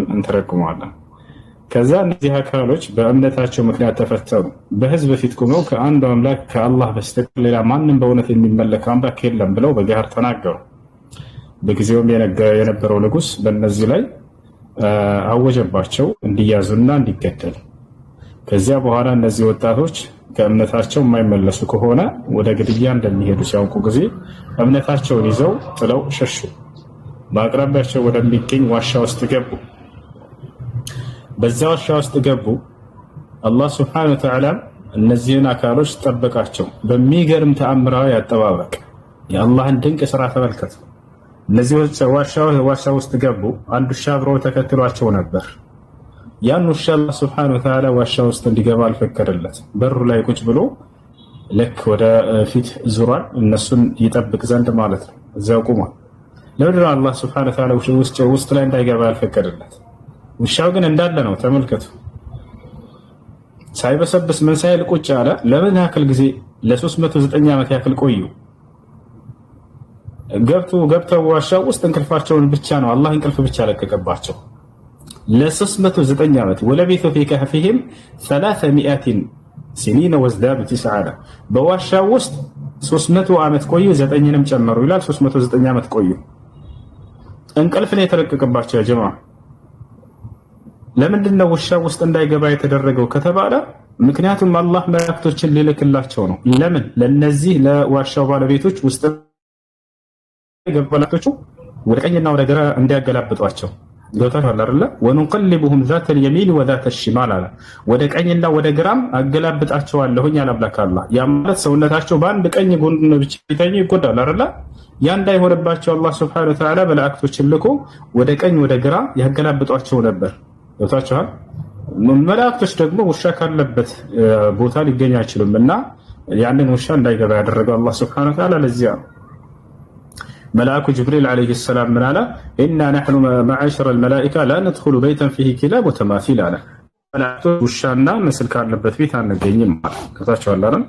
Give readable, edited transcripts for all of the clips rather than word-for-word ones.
እንተረጉማለን። ከዛ እነዚህ አካሎች በእምነታቸው ምክንያት ተፈተኑ። በህዝብ ፊት ቆመው ከአንዱ አምላክ ከአላህ በስተቀር ሌላ ማንም በእውነት የሚመለክ አምላክ የለም ብለው በጋር ተናገሩ። በጊዜውም የነበረው ንጉስ በእነዚህ ላይ አወጀባቸው እንዲያዙና እንዲገደሉ። ከዚያ በኋላ እነዚህ ወጣቶች ከእምነታቸው የማይመለሱ ከሆነ ወደ ግድያ እንደሚሄዱ ሲያውቁ ጊዜ እምነታቸውን ይዘው ጥለው ሸሹ። በአቅራቢያቸው ወደሚገኝ ዋሻ ውስጥ ገቡ። በዛ ዋሻ ውስጥ ገቡ። አላህ ሱብሓነሁ ወተዓላ እነዚህን አካሎች ጠበቃቸው በሚገርም ተአምራዊ አጠባበቅ። የአላህን ድንቅ ስራ ተመልከቱ። እነዚህ ዋሻ ውስጥ ገቡ። አንድ ውሻ አብረው ተከትሏቸው ነበር። ያን ውሻ አላህ ሱብሓነሁ ወተዓላ ዋሻ ውስጥ እንዲገባ አልፈቀደለት። በሩ ላይ ቁጭ ብሎ ልክ ወደ ፊት ዙሯል፣ እነሱን ይጠብቅ ዘንድ ማለት ነው። እዚያው ቆሟል። ለምንድን ነው አላህ ሱብሓነሁ ወተዓላ ውስጥ ላይ እንዳይገባ ያልፈቀደለት? ውሻው ግን እንዳለ ነው። ተመልከቱ። ሳይበሰብስ ምን ሳይል ቁጭ አለ። ለምን ያክል ጊዜ? ለ309 ዓመት ያክል ቆዩ። ገብተው ዋሻው ውስጥ እንቅልፋቸውን ብቻ ነው አላህ እንቅልፍ ብቻ ለቀቀባቸው። ለ309 ዓመት ወለቢቱ ፊ ከህፊሂም 300 ሲኒነ ወዝዳዱ 9 በዋሻው ውስጥ 300 ዓመት ቆዩ፣ 9ንም ጨመሩ ይላል። 309 ዓመት ቆዩ። እንቅልፍ ነው የተለቀቀባቸው። ያ ጀማዓ ለምንድን ነው ውሻው ውስጥ እንዳይገባ የተደረገው ከተባለ ምክንያቱም አላህ መላእክቶችን ሊልክላቸው ነው። ለምን? ለነዚህ ለዋሻው ባለቤቶች ውስጥ ገባላቸው ወደ ቀኝና ወደ ግራ እንዲያገላብጧቸው ገብታችኋል አይደለ? ወንቀልቡሁም ذات اليمين وذات الشمال አለ። ወደ ቀኝና ወደ ግራም አገላብጣቸዋለሁኝ አለ አምላክ አላህ። ያ ማለት ሰውነታቸው በአንድ ቀኝ ጎን ብቻ ይተኙ ይጎዳል አይደለ? ያ እንዳይሆንባቸው አላህ ሱብሓነሁ ወተዓላ መላእክቶችን ልኮ ወደ ቀኝ ወደ ግራ ያገላብጧቸው ነበር። ገብታችኋል? መላእክቶች ደግሞ ውሻ ካለበት ቦታ ሊገኙ አይችሉም እና ያንን ውሻ እንዳይገባ ያደረገው አላህ ሱብሓነሁ ወተዓላ ለዚያ ነው። ملاك جبريل عليه السلام من على إنا نحن معاشر الملائكة لا ندخل بيتا فيه كلاب وتماثيل على ملائكة وشانا مثل كان لبث بيت عن الجنين كتاش ولا رن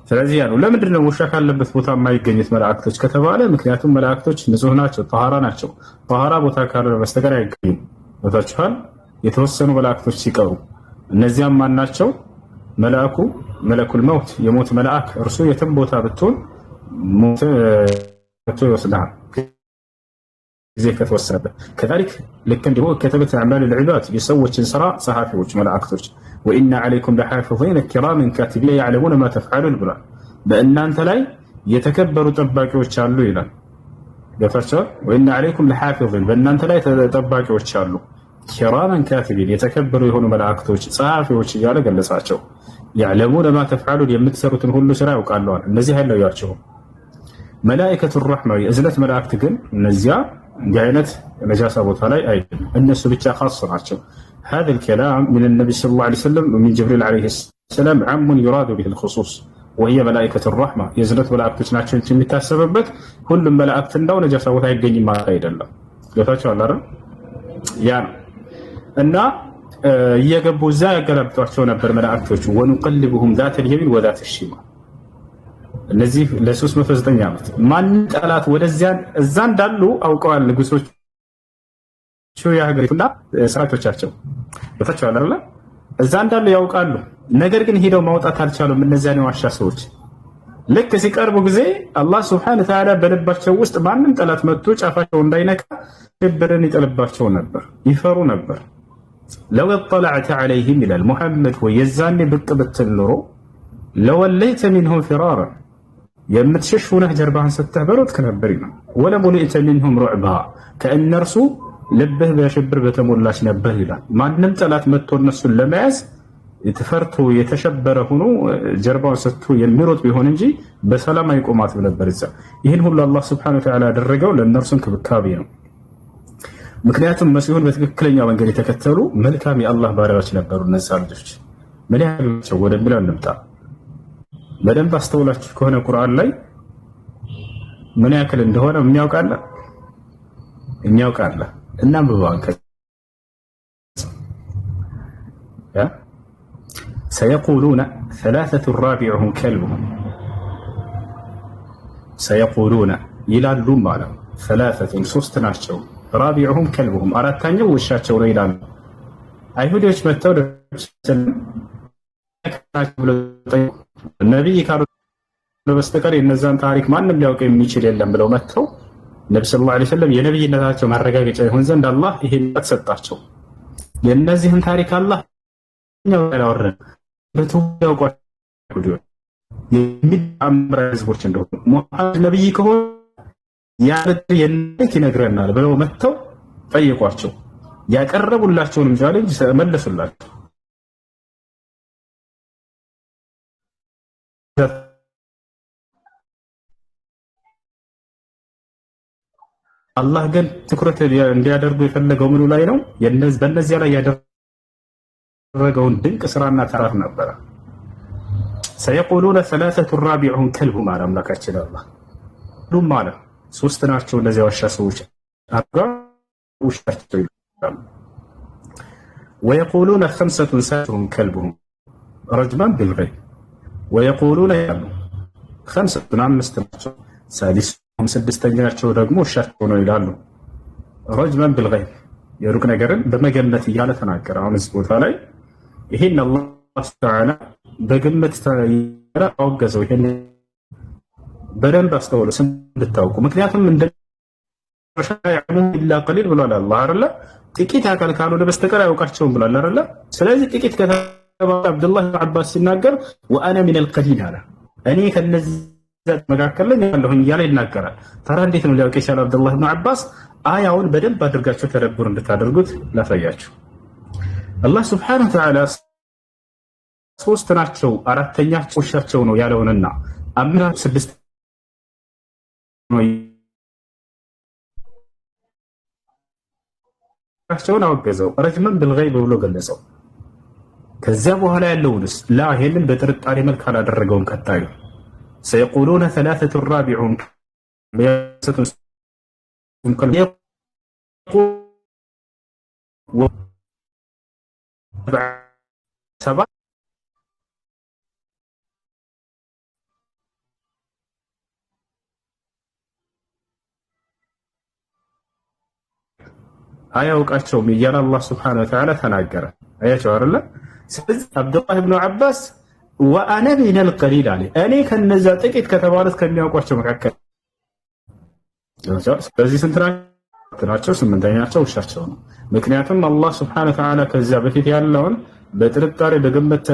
ثلاثيان ولا مدرنا وشا كان لبث بوتا ما يجنيت ملائكة كتب على مكنياتهم ملائكة نزهناتهم طهاراناتهم طهارة بوتا كان مستقر يجين وتشهل يتوسنوا ملائكة سيكروا النزيان ما ناتشوا ملك الموت يموت ملائك رسول يتم بوتا بتون موت توسدها زي كتوسبه كذلك لكن هو كتبت اعمال العباد يسوي انسراء صحافي ملائكتك وان عليكم لحافظين كراما كاتبين يعلمون ما تفعلون بلا بان انت لاي يتكبروا طباقيዎች አሉ ይላል። ገፋቸው وان عليكم لحافظين በእናንተ انت لاي ጠባቂዎች አሉ كراما كاتبين የተከበሩ የሆኑ መላእክቶች ጸሐፊዎች እያለ ገለጻቸው። يعلمون ما تفعلون የምትሰሩትን ሁሉ ስራ ያውቃሉ። እነዚህ አይለያቸው ملائكة الرحمة يزلت ملائكة جن نزيا جاينت نجاسة بطلاء أي الناس بتشا خاصة عشان هذا الكلام من النبي صلى الله عليه وسلم ومن جبريل عليه السلام عام يراد به الخصوص وهي ملائكة الرحمة يزلت ملائكة ناتشن تمتى سببت كل ملائكة دو نجاسة بطلاء جني ما غير الله لفتش ولا ر يعني أن يجبوا زاي قلب تعشون بالملائكة ونقلبهم ذات اليمين وذات الشمال እነዚህ ለ309 ዓመት ማን ጠላት ወደዚያን እዛ እንዳሉ አውቀዋል ንጉሶች ያገሪቱና ሰራዊቶቻቸው በተቻለ አይደለ እዛ እንዳሉ ያውቃሉ። ነገር ግን ሄደው ማውጣት አልቻሉም። እነዚያን ዋሻ ሰዎች ልክ ሲቀርቡ ጊዜ አላህ ሱብሓነሁ ወተዓላ በልባቸው ውስጥ ማንም ጠላት መጥቶ ጫፋቸው እንዳይነካ ሽብርን ይጥልባቸው ነበር፣ ይፈሩ ነበር። لو اطلعت عليهم الى محمد ويزاني ብቅ ብትል ኖሮ لوليت منهم فرارا የምትሸሽ ሆነህ ጀርባህን ስትህበሩት ከነበርና ወለሙሊእተ ሚንሁም ሩዕባ ከእነርሱ ልብህ በሽብር በተሞላች ነበር ይላል። ማንም ጠላት መጥቶ እነሱን ለመያዝ የተፈርቶ የተሸበረ ሆኖ ጀርባውን ሰጥቶ የሚሮጥ ቢሆን እንጂ በሰላም አይቆማትም ነበር እዛ። ይህን ሁሉ አላህ ሱብሓነሁ ወተዓላ ያደረገው ለእነርሱ እንክብካቤ ነው። ምክንያቱም መሲሁን በትክክለኛ መንገድ የተከተሉ መልካም የአላህ ባሪያዎች ነበሩ እነዛ ልጆች። ምን ያህል ሰው ወደሚለው እንምጣ። በደንብ አስተውላችሁ ከሆነ ቁርአን ላይ ምን ያክል እንደሆነ የሚያውቃለ እና በባንከ سيقولون ثلاثة رابعهم كلبهم سيقولون ይላሉ ማለት ثلاثة ሶስት ናቸው ራቢዑሁም ከልቡሁም አራተኛው ውሻቸው ነው ይላሉ። አይሁዶች መጥተው ነቢይ ካሉ በስተቀር የነዛን ታሪክ ማንም ሊያውቅ የሚችል የለም ብለው መጥተው ነቢ ሰለላሁ ዐለይሂ ወሰለም የነቢይነታቸው ማረጋገጫ ይሆን ዘንድ አላህ ይሄን ሰጣቸው። የእነዚህን ታሪክ አላህ ያወረደ በተወቋቸው የሚጣምራ ህዝቦች እንደሆኑ ሙሐመድ ነቢይ ከሆነ የነክ ይነግረናል ብለው መጥተው ጠየቋቸው። ያቀረቡላቸውንም ቻሌንጅ መለሱላቸው። አላህ ግን ትኩረት እንዲያደርጉ የፈለገው ምኑ ላይ ነው? በእነዚያ ላይ ያደረገውን ድንቅ ስራና ተአምር ነበረ። ሰየቁሉነ ሰላሰቱ ራቢዑሁም ከልቡሁም አለ አምላካችን አላህ። ሁሉም አለ ሶስት ናቸው እነዚያ ዋሻ ሰዎች አጋ ውሻቸው ይላሉ። ወየቁሉነ ኸምሰቱን ሳቱሁም ከልቡሁም ረጅመን ቢልገይብ ወየቁሉነ ያሉ ኸምሰቱን አምስት ናቸው ሳዲሱሁም ስድስተኛቸው ደግሞ ውሻቸው ነው ይላሉ። ረጅመን ቢልገይብ የሩቅ ነገርን በመገመት እያለ ተናገረ። አሁን እዚህ ቦታ ላይ ይሄን አላህ ተዓላ በግምት አወገዘው። ይሄን በደንብ አስተውሉ እንድታውቁ። ምክንያቱም እንደ ሻይዑ ኢላ ቀሊል ብሏል አላህ አይደለ? ጥቂት አካል ካልሆነ በስተቀር አያውቃቸውም ብሏል አይደለ? ስለዚህ ጥቂት ከተባለ አብዱላህ ብን አባስ ሲናገር ወአነ ሚነል ቀሊል አለ፣ እኔ ከነዚህ መካከል ላይ ያለሁኝ እያለ ይናገራል። ታዲያ እንዴት ነው ሊያውቅ የቻለው አብዱላህ ብን አባስ? አያውን በደንብ አድርጋችሁ ተደብር እንድታደርጉት ላሳያችሁ። አላህ ሱብሓነሁ ወተዓላ ሶስት ናቸው አራተኛቸው ውሻቸው ነው ያለውንና አምስት ስድስት ነው ቸውን አወገዘው። ረጅመን ቢልገይብ ብሎ ገለጸው። ከዚያ በኋላ ያለውንስ ላ ይሄንን በጥርጣሬ መልክ አላደረገውም። ቀጣዩ ሰየቁሉነ ሰላሰቱ ራቢዑሁም ሰባት አያውቃቸውም እያለ አላህ ሱብሓነሁ ወተዓላ ተናገረ። አያቸው አይደለ? ስለዚህ አብዱላህ ብን አባስ ወአነ ሚነል ቀሊል አለ፣ እኔ ከነዛ ጥቂት ከተባሉት ከሚያውቋቸው መካከል። ስለዚህ ስንት ናቸው? ስምንተኛቸው ውሻቸው ነው። ምክንያቱም አላህ ሱብሓነሁ ወተዓላ ከዚያ በፊት ያለውን በጥርጣሬ በግምት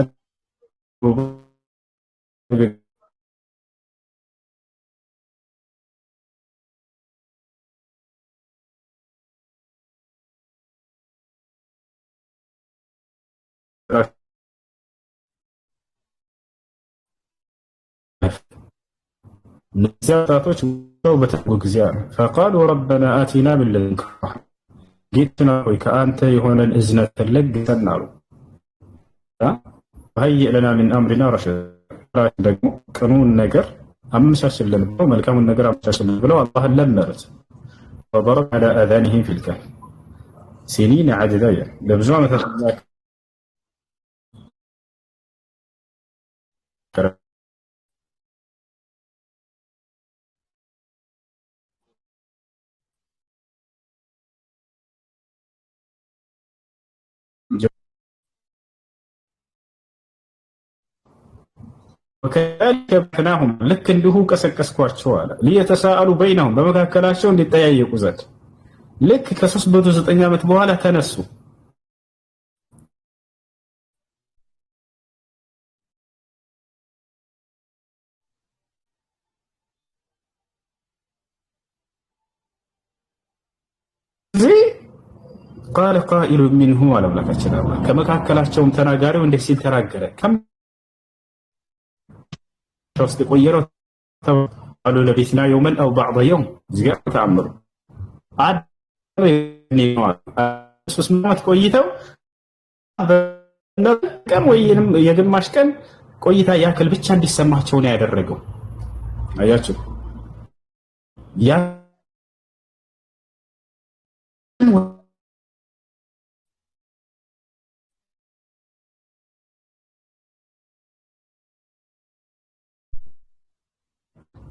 እነዚያ ወጣቶች በተጉ ጊዜ ፈቃሉ ረበና አቲና ምን ለድንከ ጌታችን ሆይ ከአንተ የሆነን እዝነትን ለግሰን አሉ። ወሀይእ ለና ሚን አምሪና ረሸዳ ደግሞ ቅኑን ነገር አመቻችልን ብለው መልካሙን ነገር አመቻችልን ብለው አላህን ለመኑት። ወضرب على آذانهم في الكهف سنين عددا ለብዙ ዓመታት وكذلك بعثناهم ልክ እንዲሁ ቀሰቀስኳቸው አለ ሊየተሳአሉ በይነሁም በመካከላቸው እንዲጠያየቁ ዘንድ ልክ ከ309 ዓመት በኋላ ተነሱ። ቃለ ቃኢሉ ሚንሁም አለ አምላካችን አላህ ከመካከላቸውም ተናጋሪው እንዲህ ሲል ተናገረ። ውስጥ የቆየነው ቃሉ ለቢስና የውመን አው ባዕض የውም እዚጋ ተአምሩ ሶስት ዓመት ቆይተው ቀን ወይንም የግማሽ ቀን ቆይታ ያክል ብቻ እንዲሰማቸው ነው ያደረገው። አያችሁ ያ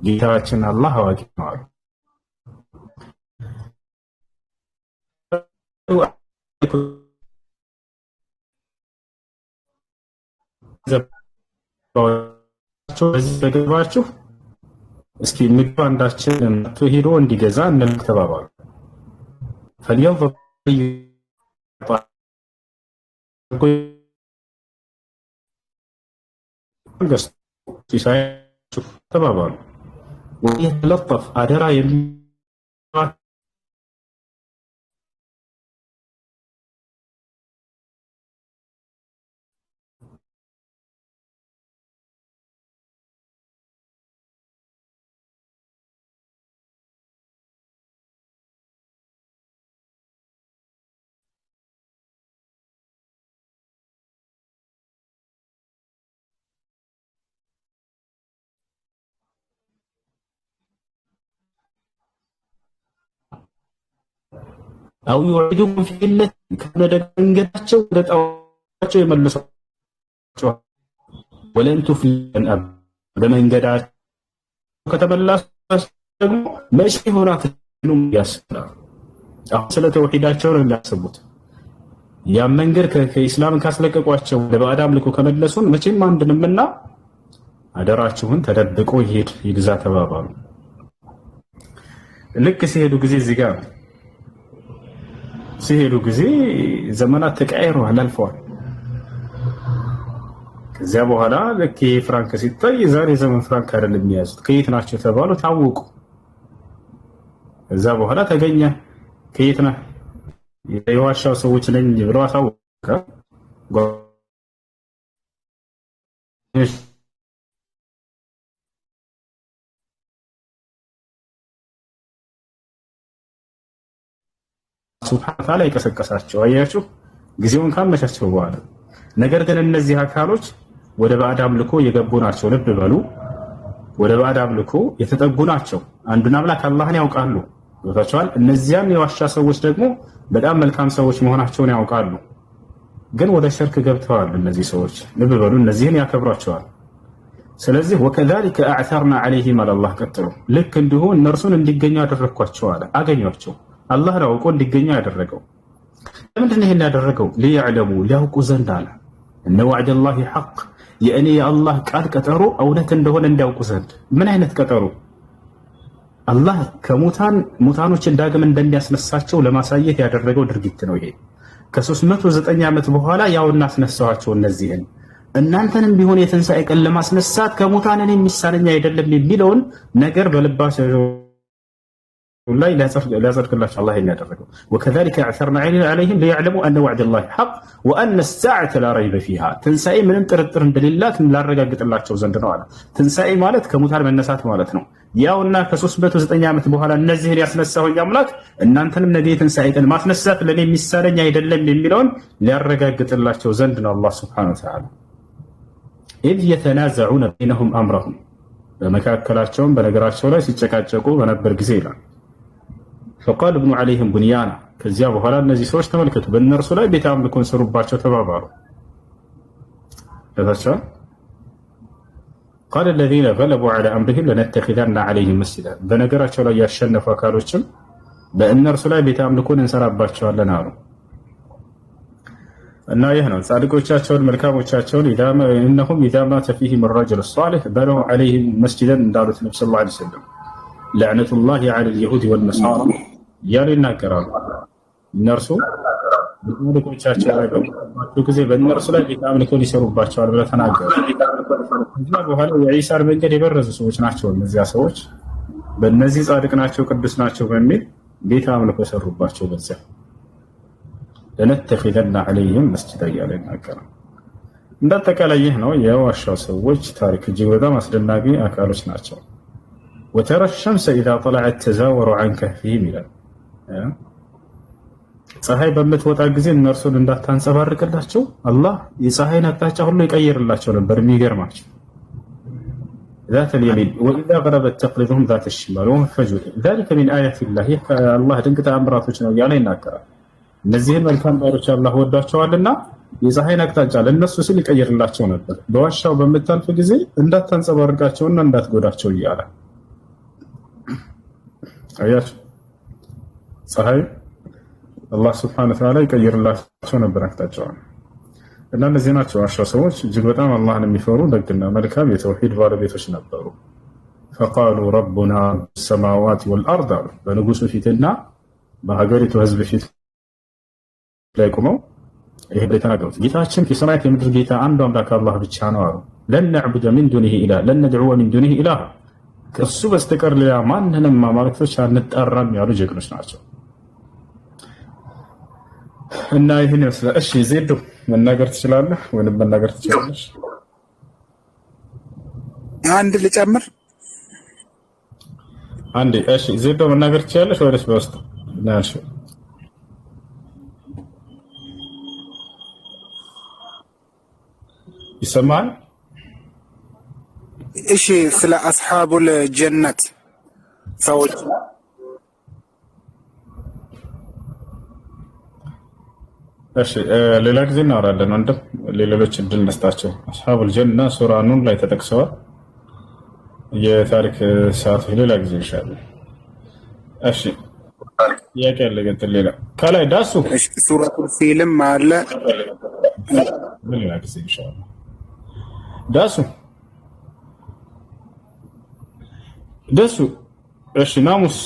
ጌታችን አላህ አዋቂ ነው አሉ። በዚህ ተገባችሁ እስኪ ምግብ አንዳችን መጥቶ ሄዶ እንዲገዛ እንተባባሉ። فلينظر ተባባሉ። ወይተለጠፍ አደራ አው ይወርዱም ፊለት ከነደ መንገዳቸው ወደ ጣዖታቸው ይመልሷቸው ወለን ትፍለን በመንገዳቸው ከተመለሱ ደግሞ መቼ ሆናት ነው ያስፈራል። አሁን ስለ ተውሂዳቸው ነው የሚያስቡት። ያ መንገድ ከኢስላም ካስለቀቋቸው ወደ ባዕድ አምልኮ ከመለሱን መቼም አንድንምና አደራችሁን ተደብቆ ይሄድ ይግዛ ተባባሉ። ልክ ሲሄዱ ጊዜ እዚህ ጋር ሲሄዱ ጊዜ ዘመናት ተቀያይረዋል፣ አልፈዋል። ከዚያ በኋላ ልክ ፍራንክ ሲታይ ዛሬ ዘመን ፍራንክ አይደለም የሚያዙት። ከየት ናቸው ተባሉ፣ ታወቁ። ከዛ በኋላ ተገኘ። ከየት ነህ? የዋሻው ሰዎች ነኝ ብለው አሳወቀ። ሱብሃነ ወተዓላ ይቀሰቀሳቸው። አያችሁ ጊዜውን ካመቻቸው በኋላ። ነገር ግን እነዚህ አካሎች ወደ ባዕድ አምልኮ የገቡ ናቸው። ልብ በሉ፣ ወደ ባዕድ አምልኮ የተጠጉ ናቸው። አንዱን አምላክ አላህን ያውቃሉ። ወታቸዋል። እነዚያም የዋሻ ሰዎች ደግሞ በጣም መልካም ሰዎች መሆናቸውን ያውቃሉ። ግን ወደ ሽርክ ገብተዋል። እነዚህ ሰዎች ልብ በሉ፣ እነዚህን ያከብሯቸዋል። ስለዚህ ወከዛሊከ አዕተርና ዐለይሂም አላህ ቀጥሎ ልክ እንዲሁ እነርሱን እንዲገኙ አደረግኳቸው አለ። አገኟቸው። አላህ ነው አውቆ እንዲገኙ ያደረገው። ለምንድን ነው ይሄን ያደረገው? ሊያዕለሙ ሊያውቁ ዘንድ አለ እነ ወዕደላሂ ሐቅ፣ የእኔ የአላህ ቃል ቀጠሮ እውነት እንደሆነ እንዲያውቁ ዘንድ። ምን አይነት ቀጠሮ? አላህ ሙታኖችን ዳግም እንደሚያስነሳቸው ለማሳየት ያደረገው ድርጊት ነው ይሄ። ከ309 ዓመት በኋላ ያው እናስነሳዋቸው እነዚህን። እናንተንም ቢሆን የትንሣኤ ቀን ለማስነሳት ከሙታንን የሚሳነኝ አይደለም የሚለውን ነገር በልባቸው ላይ ሊያጸድቅላቸው አላህ ያደረገው። ወከዛሊከ አዕተርና ዐለይሂም ሊያዕለሙ አነ ወዕደላሂ ሐቅ ወአነ ሰዓተ ላ ረይበ ፊሃ፣ ትንሣኤ ምንም ጥርጥር እንደሌላት ላረጋግጥላቸው ዘንድ ነው አለ። ትንሣኤ ማለት ከሙታን መነሳት ማለት ነው። ያውና ከ309 ዓመት በኋላ እነዚህን ያስነሳሁኝ አምላክ እናንተንም ነገ የትንሣኤ ቀን ማስነሳት ለእኔ የሚሳነኝ አይደለም የሚለውን ሊያረጋግጥላቸው ዘንድ ነው አላህ ሱብሓነሁ ወተዓላ። ኢዝ የተናዘዑነ በይነሁም አምረሁም፣ በመካከላቸውም በነገራቸው ላይ ሲጨቃጨቁ በነበር ጊዜ ይላል። ፈቃል ብኑ ዐለይሂም ቡንያና፣ ከዚያ በኋላ እነዚህ ሰዎች ተመልከቱ በእነርሱ ላይ ቤተ አምልኮን ሰሩባቸው ተባባሉ። ለታቸው ቃል الذين غلبوا على أمرهم لنتخذن عليهم مسجدا፣ በነገራቸው ላይ ያሸነፉ አካሎችም በእነርሱ ላይ ቤተ አምልኮን እንሰራባቸዋለን አሉ። እና ይህ ነው ጻድቆቻቸውን መልካሞቻቸውን إنهم إذا مات فيهم الرجل الصالح بنوا عليهم مسجدا እንዳሉት ነብዩ ሰለላሁ ዐለይሂ ወሰለም لعنة الله على اليهود والنصارى ያሉ ይናገራሉ። እነርሱ ጻድቆቻቸው ላይ በሚባሉ ጊዜ በእነርሱ ላይ ቤተ አምልኮን ይሰሩባቸዋል ብለው ተናገሩ። ከዚያ በኋላ የዒሳን መንገድ የበረዙ ሰዎች ናቸው እነዚያ ሰዎች። በእነዚህ ጻድቅ ናቸው ቅዱስ ናቸው በሚል ቤተ አምልኮ ሰሩባቸው። በዚያ ለነተኺዘነ ዐለይሂም መስጂዳ እያለ ይናገራል። እንዳጠቃላይ ይህ ነው የዋሻው ሰዎች ታሪክ። እጅግ በጣም አስደናቂ አካሎች ናቸው። ወተረ ሸምሰ ኢዛ ጠለዐት ተዛወሩ ዐን ከህፊሂም ይላል። ፀሐይ በምትወጣ ጊዜ እነርሱን እንዳታንጸባርቅላቸው አላህ የፀሐይን አቅጣጫ ሁሉ ይቀይርላቸው ነበር። የሚገርማቸው ذات اليمين وإذا غربت تقرضهم ذات الشمال وهم فجور ذلك من آيات الله። الله ድንቅ ተአምራቶች ነው እያለ ይናገራል። እነዚህን መልካም ባሮች አላህ ወዷቸዋልና የፀሐይን አቅጣጫ ለእነሱ ሲል ይቀይርላቸው ነበር። በዋሻው በምታልፍ ጊዜ እንዳታንጸባርቃቸውና እንዳትጎዳቸው እያለ አያችሁ። ፀሐይ አላህ ሱብሓነሁ ወተዓላ ይቀይርላቸው ነበር አቅጣጫውን። እና እነዚህ ናቸው አሽራ ሰዎች እጅግ በጣም አላህን የሚፈሩ ደግና መልካም የተውሂድ ባለቤቶች ነበሩ። ፈቃሉ ረቡና ሰማዋት ወልአርድ አሉ። በንጉሱ ፊትና በሀገሪቱ ህዝብ ፊት ላይ ቆመው ይሄ የተናገሩት ጌታችን የሰማያት የምድር ጌታ አንዱ አምላክ አላህ ብቻ ነው አሉ። ለን ነዕቡደ ሚን ዱኒሂ ኢላህ ለን ነድዑወ ሚን ዱኒሂ ኢላህ ከእሱ በስተቀር ሌላ ማንንም አማልክቶች አንጠራም ያሉ ጀግኖች ናቸው። እና ይህን ይመስላል። እሺ ዜዶ መናገር ትችላለህ ወይንም መናገር ትችላለሽ? አንድ ልጨምር አንዴ። እሺ ዜዶ መናገር ትችላለሽ ወይስ በውስጥ ናልሽ? ይሰማል? እሺ ስለ አስሐቡል ጀነት ሰዎች እሺ ሌላ ጊዜ እናወራለን። ወንድም ሌሎች እድል እንስጣቸው። አስሐቡል ጀና ሱራ ኑን ላይ ተጠቅሰዋል። የታሪክ ሰዓት ሌላ ጊዜ ኢንሻአላህ። እሺ ጥያቄ አለ ገንጥል ሌላ ከላይ ዳሱ እሺ ሱረቱል ፊልም አለ ሌላ ጊዜ ኢንሻአላህ። ዳሱ ደሱ እሺ ናሙስ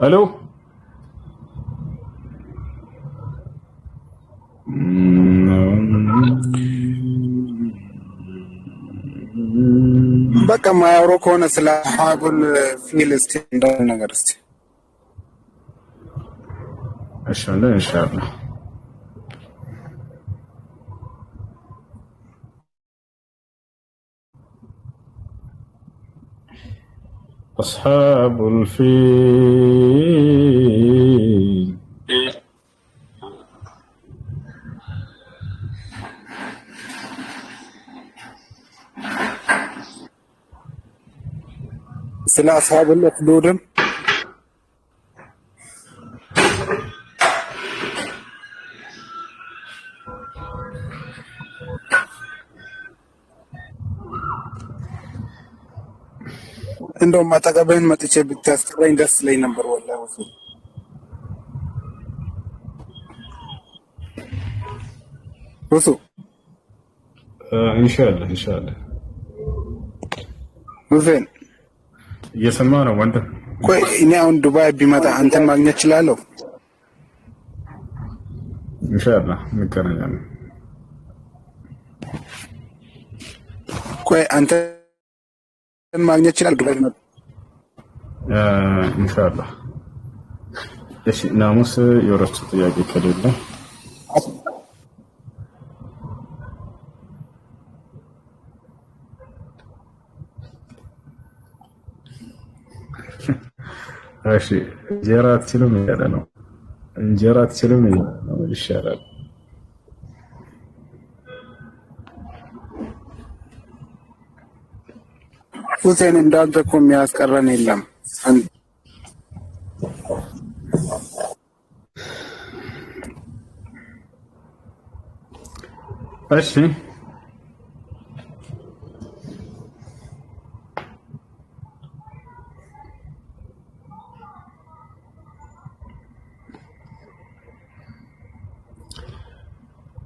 አሎ በቃ ማያወሩ ከሆነ ስለ አስሐቡል ፊል እስቲ እንደው ነገር እስቲ ኢንሻአላህ أصحاب الفيل ስለ አስሐቡል ኡኽዱድም እንደውም አጠገብህን መጥቼ ብታስቀረኝ ደስ ይለኝ ነበር ወላሂ። ወሱ ኢንሻአላህ ሁሴን እየሰማ ነው ወንድም። ቆይ እኔ አሁን ዱባይ ቢመጣ አንተን ማግኘት እችላለሁ? ኢንሻአላህ እንገናኛለን። ቆይ አንተን ማግኘት እችላለሁ ዱባይ ቢመጣ? ኢንሻአላህ። እሺ ናሙስ የወረሱ ጥያቄ ከሌለ እሺ እንጀራ አትችልም እያለ ነው። እንጀራ አትችልም እያለ ነው። ይሻላል። ሁሴን እንዳንተ እኮ የሚያስቀረን የለም። እሺ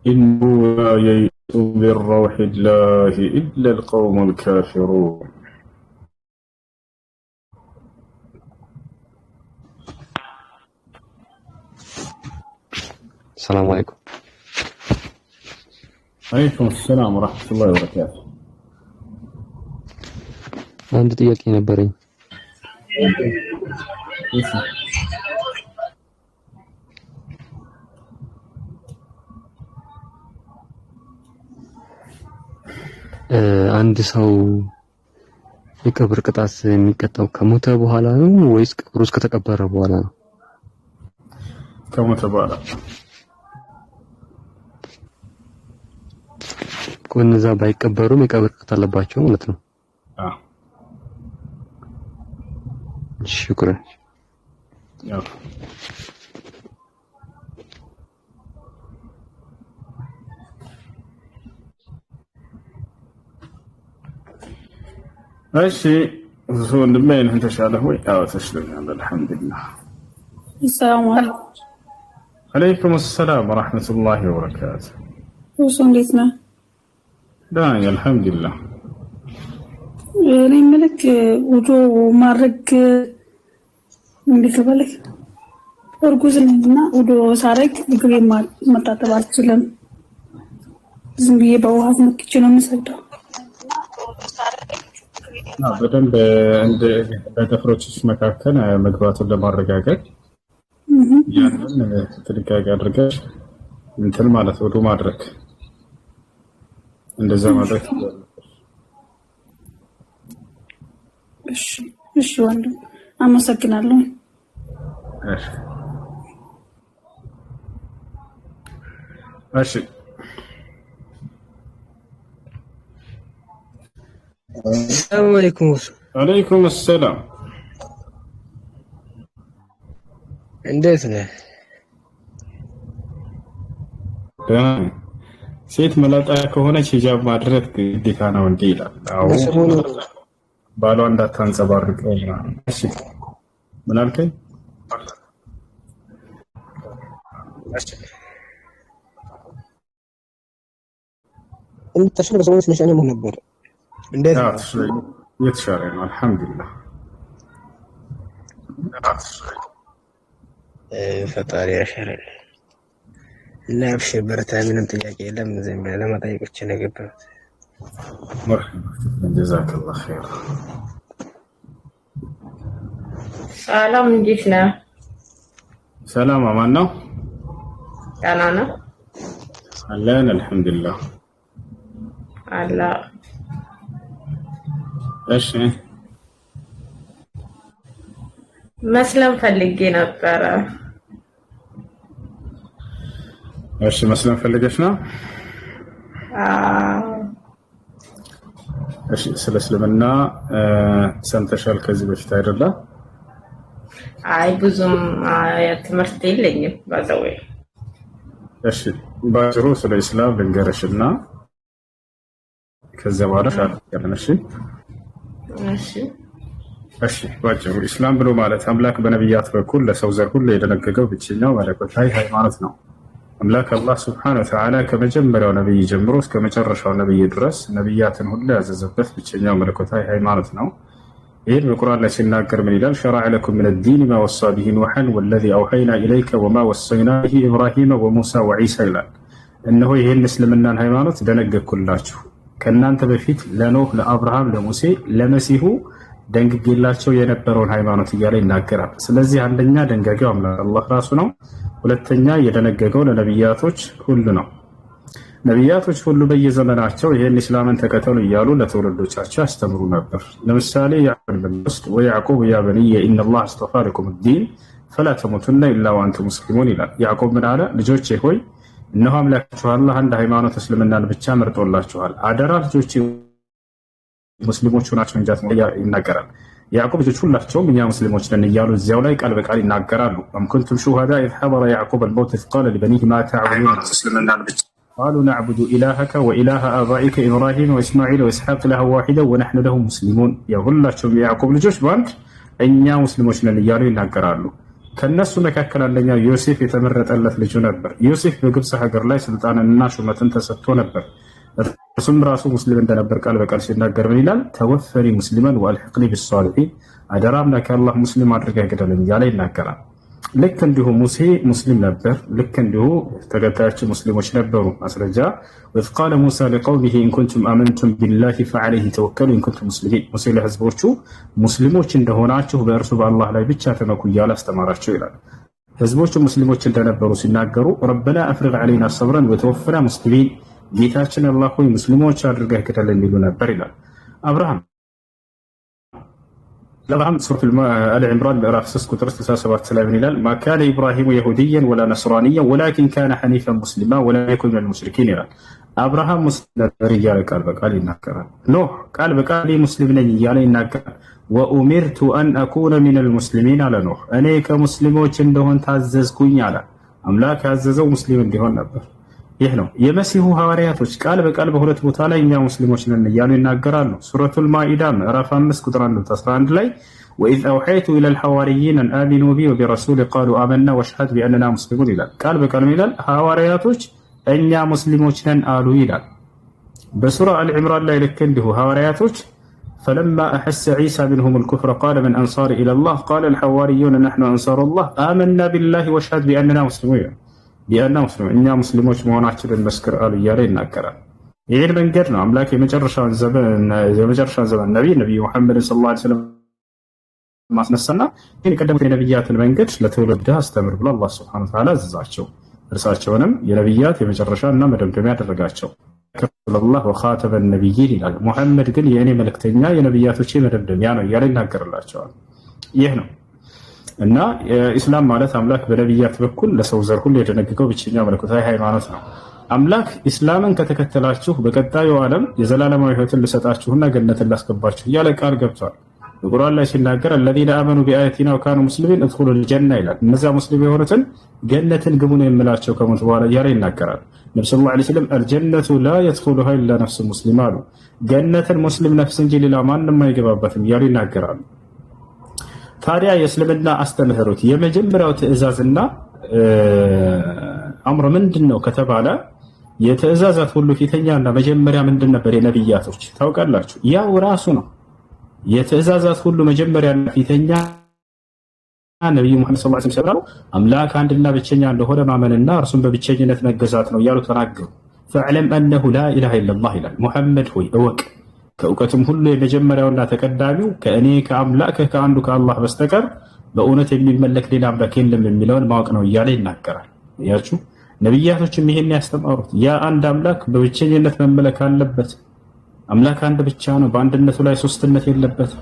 إنه لا يئس من روح الله إلا القوم الكافرون. السلام عليكم. عليكم السلام ورحمة الله وبركاته. አንድ ጥያቄ ነበረኝ። አንድ ሰው የቀብር ቅጣት የሚቀጣው ከሞተ በኋላ ነው ወይስ ቀብሩ ውስጥ ከተቀበረ በኋላ ነው? ከሞተ በኋላ። ከነዛ ባይቀበሩም የቀብር ቅጣት አለባቸው ማለት ነው? አዎ። ሽኩራን። ያው እሺ ወንድሜ እንተ ተሻለህ ወይ? አዎ ተሽሎኛል አልሐምዱሊላህ። ሰላም አለይኩም። አለይኩም ሰላም ወራህመቱላሂ ወበረካቱ። እሱ እንዴት ነህ? ደህና ነኝ አልሐምዱሊላህ። እኔ የምልህ ውዶ ማድረግ እንዴት ልበልህ? እርጉዝ ነኝና ውዶ ሳረግ እግሬ መታጠብ አልችልም። ዝም ብዬ በውሃ ነክቼ ነው የምሰግደው። በደንብ እንደ በጥፍሮችሽ መካከል መግባቱን ለማረጋገጥ ያንን ጥንቃቄ አድርገሽ እንትን ማለት ውዱ ማድረግ እንደዛ ማድረግ። እሺ ወንድም አመሰግናለሁ። እሺ السلام عليكم. عليكم السلام. እንዴት ነህ? ሴት መላጣ ከሆነች ሂጃብ ማድረግ ግዴታ ነው እንዴ ይላል። አዎ ባሏ እንዳታንጸባርቅ ነው። እሺ ምን አልከኝ? እንተሽለ በሰዎች ነሽ እኔ ነበር እንዴት የተሻለ ነው አልሐምዱሊላህ። ፈጣሪ ያሻረል እና አብሽር በርታ። ምንም ጥያቄ የለም። ዝም ብለህ ለመጠየቅ ብቻ ነው የገባሁት። መርሐባ ጀዛከላህ ኸይር። ሰላም እንዴት ነህ? ሰላም አማን ነው? ደህና ነህ? አለን አልሐምዱሊላህ። አላ እሺ መስለም ፈልጌ ነበረ። እሺ መስለም ፈልገሽ ነው? እሺ ስለ እስልምና ሰምተሻል ከዚህ በፊት አይደለ? አይ ብዙም ትምህርት የለኝም ባዘው። እሺ ባጭሩ ስለ እስላም ልንገርሽና ከዛ በኋላ ሻለኝ። እሺ እሺ ባጭሩ ኢስላም ብሎ ማለት አምላክ በነብያት በኩል ለሰው ዘር ሁሉ የደነገገው ብቸኛው መለኮታዊ ሃይማኖት ነው። አምላክ አላህ ሱብሓነሁ ወተዓላ ከመጀመሪያው ነብይ ጀምሮ እስከ መጨረሻው ነብይ ድረስ ነብያትን ሁሉ ያዘዘበት ብቸኛው መለኮታዊ ሃይማኖት ነው። ይህን በቁርአን ላይ ሲናገር ምን ይላል? ሸረዐ ለኩም ሚነ ዲን ማ ወሳ ቢሂ ኑሐን ወለዚ አውሐይና ኢለይከ ወማ ወሰይና ቢሂ ኢብራሂመ ወሙሳ ወዒሳ ይላል። እነሆ ይህን እስልምናን ሃይማኖት ደነገግኩላችሁ ከእናንተ በፊት ለኖህ፣ ለአብርሃም፣ ለሙሴ፣ ለመሲሁ ደንግጌላቸው የነበረውን ሃይማኖት እያለ ይናገራል። ስለዚህ አንደኛ ደንጋጊው አምላክ አላህ ራሱ ነው። ሁለተኛ የደነገገው ለነብያቶች ሁሉ ነው። ነብያቶች ሁሉ በየዘመናቸው ይህን እስላምን ተከተሉ እያሉ ለትውልዶቻቸው ያስተምሩ ነበር። ለምሳሌ ያዕቆብ ብንወስድ ወያዕቆብ ያ በንየ ኢነላህ አስጠፋ ለኩም ዲን ፈላ ተሙቱና ኢላ ወአንቱም ሙስሊሙን ይላል። ያዕቆብ ምን አለ? ልጆቼ ሆይ እነሆ አምላካችሁ አላህ አንድ ሃይማኖት እስልምናን ብቻ መርጦላችኋል፣ አደራ ልጆቼ ሙስሊሞች ሆናችሁ እንጃት ይናገራል። ያዕቆብ ልጆች ሁላቸውም እኛ ሙስሊሞች ነን እያሉ እዚያው ላይ ቃል በቃል ይናገራሉ። አም ኩንቱም ሹሃዳ ኢዝ ሐደረ ያዕቆብ አልመውት ኢዝ ቃለ ሊበኒህ ማ ተዕቡዱነ እስልምናን ብቻ ቃሉ ነዕቡዱ ኢላሀከ ወኢላሀ አባኢከ ኢብራሂም ወኢስማዒል ወኢስሐቅ ኢላሀን ዋሒደን ወነሕኑ ለሁ ሙስሊሙን። የሁላቸውም የያዕቆብ ልጆች በአንድ እኛ ሙስሊሞች ነን እያሉ ይናገራሉ። ከነሱ መካከል አንደኛው ዮሴፍ የተመረጠለት ልጁ ነበር። ዮሴፍ በግብፅ ሀገር ላይ ስልጣንና ሹመትን ተሰጥቶ ነበር። እርሱም ራሱ ሙስሊም እንደነበር ቃል በቃል ሲናገር ምን ይላል? ተወፈኒ ሙስሊመን ወአልሕቅኒ ቢሷሊሒን፣ አደራ አምላኬ አላህ ሙስሊም አድርገህ ግደለኝ እያለ ይናገራል። ልክ እንዲሁ ሙሴ ሙስሊም ነበር። ልክ እንዲሁ ተከታዮች ሙስሊሞች ነበሩ። ማስረጃ ወኢዝ ቃለ ሙሳ ሊቀውሚሂ ኢን ኩንቱም አመንቱም ቢላሂ ፈዐለይሂ ተወከሉ ኢን ኩንቱም ሙስሊሚን። ሙሴ ለህዝቦቹ ሙስሊሞች እንደሆናችሁ በእርሱ በአላህ ላይ ብቻ ተመኩ እያለ አስተማራቸው ይላል። ህዝቦቹ ሙስሊሞች እንደነበሩ ሲናገሩ ረበና አፍሪግ ዐለይና ሰብረን ወተወፈና ሙስሊሚን፣ ጌታችን አላህ ሆይ ሙስሊሞች አድርገህ ግደለን ይሉ ነበር ይላል። አብርሃም ሱረቱል አሊ ዒምራን ምዕራፍ 3 ቁጥር 67 ላይ ምን ይላል? ማ ካነ ኢብራሂሙ የሁድየን ወላ ነስራንየን ወላኪን ካነ ሐኒፈን ሙስሊማ ወለም የኩን ሚነል ሙሽሪኪን ይላል። አብርሃም ሙስሊም ነበር እያለ ቃል በቃል ይናገራል። ኖህ ቃል በቃል ሙስሊም ነኝ እያለ ይናገራል። ወኡሚርቱ አን አኩነ ሚነል ሙስሊሚን አለ ኖህ፣ እኔ ከሙስሊሞች እንደሆን ታዘዝኩኝ አለ። አምላክ ያዘዘው ሙስሊም እንዲሆን ነበር። ይህ ነው የመሲሁ ሐዋርያቶች ቃል በቃል በሁለት ቦታ ላይ እኛ ሙስሊሞች ነን እያሉ ይናገራሉ። ሱረቱል ማኢዳ ምዕራፍ 5 ቁጥር 111 ላይ ወኢዝ አውሐይቱ ኢለል ሐዋርይን አን አሚኑ ቢ ወቢረሱሊ ቃሉ አመና ወሽሀድ ቢአንና ሙስሊሙን ይላል። ቃል በቃል ይላል ሐዋርያቶች እኛ ሙስሊሞች ነን አሉ ይላል። በሱራ አልዕምራን ላይ ልክ እንዲሁ ሐዋርያቶች فلما أحس عيسى منهم الكفر قال من أنصاري إلى الله قال الحواريون نحن أنصار الله آمنا بالله واشهد بأننا مسلمون ቢአና ሙስሊም እኛ ሙስሊሞች መሆናችንን መስክር አሉ እያለ ይናገራል። ይህን መንገድ ነው አምላክ የመጨረሻውን ዘመን ነቢዩ ሙሐመድን ሰለላሁ ዐለይሂ ወሰለም ማስነሳና ይህን የቀደሙት የነቢያትን መንገድ ለትውልድ አስተምር ብሎ አላህ ሱብሓነሁ ወተዓላ አዘዛቸው። እርሳቸውንም የነቢያት የመጨረሻና መደምደሚያ ያደረጋቸው ረሱሉላህ ወኻተመ ነቢይን ይላል። ሙሐመድ ግን የእኔ መልእክተኛ የነቢያቶቼ መደምደሚያ ነው እያለ ይናገርላቸዋል። ይህ ነው እና ኢስላም ማለት አምላክ በነቢያት በኩል ለሰው ዘር ሁሉ የደነገገው ብቸኛ መለኮታዊ ሃይማኖት ነው። አምላክ ኢስላምን ከተከተላችሁ በቀጣዩ ዓለም የዘላለማዊ ሕይወትን ልሰጣችሁና ገነትን ላስገባችሁ እያለ ቃል ገብቷል። በቁርአን ላይ ሲናገር الذين آمنوا بآياتنا وكانوا مسلمين ادخلوا الجنة ይላል። እነዚያ ሙስሊም የሆኑትን ገነትን ግቡ ነው የምላቸው ከሞት በኋላ እያለ ይናገራል። ነብዩ ሰለላሁ ዐለይሂ ወሰለም الجنة لا يدخلها إلا نفس مسلم አሉ። ገነትን ሙስሊም ነፍስ እንጂ ሌላ ማንም አይገባበትም እያሉ ይናገራሉ። ታዲያ የእስልምና አስተምህሮት የመጀመሪያው ትዕዛዝና አምር ምንድነው ከተባለ የትዕዛዛት ሁሉ ፊተኛና መጀመሪያ ምንድን ነበር? የነብያቶች ታውቃላችሁ፣ ያው ራሱ ነው። የትዕዛዛት ሁሉ መጀመሪያና ፊተኛ ነብዩ መሐመድ ሰለላሁ ዐለይሂ ወሰለም አምላክ አንድና ብቸኛ እንደሆነ ማመንና እርሱን በብቸኝነት መገዛት ነው እያሉ ተናገሩ። ፈዕለም አነሁ ላ ኢላሃ ኢለላህ ይላል። ሙሐመድ ሆይ እወቅ ከእውቀትም ሁሉ የመጀመሪያውና ተቀዳሚው ከእኔ ከአምላክህ ከአንዱ ከአላህ በስተቀር በእውነት የሚመለክ ሌላ አምላክ የለም የሚለውን ማወቅ ነው እያለ ይናገራል። ያችሁ ነቢያቶችም ይሄን ያስተማሩት ያ አንድ አምላክ በብቸኝነት መመለክ አለበት። አምላክ አንድ ብቻ ነው፣ በአንድነቱ ላይ ሶስትነት የለበት።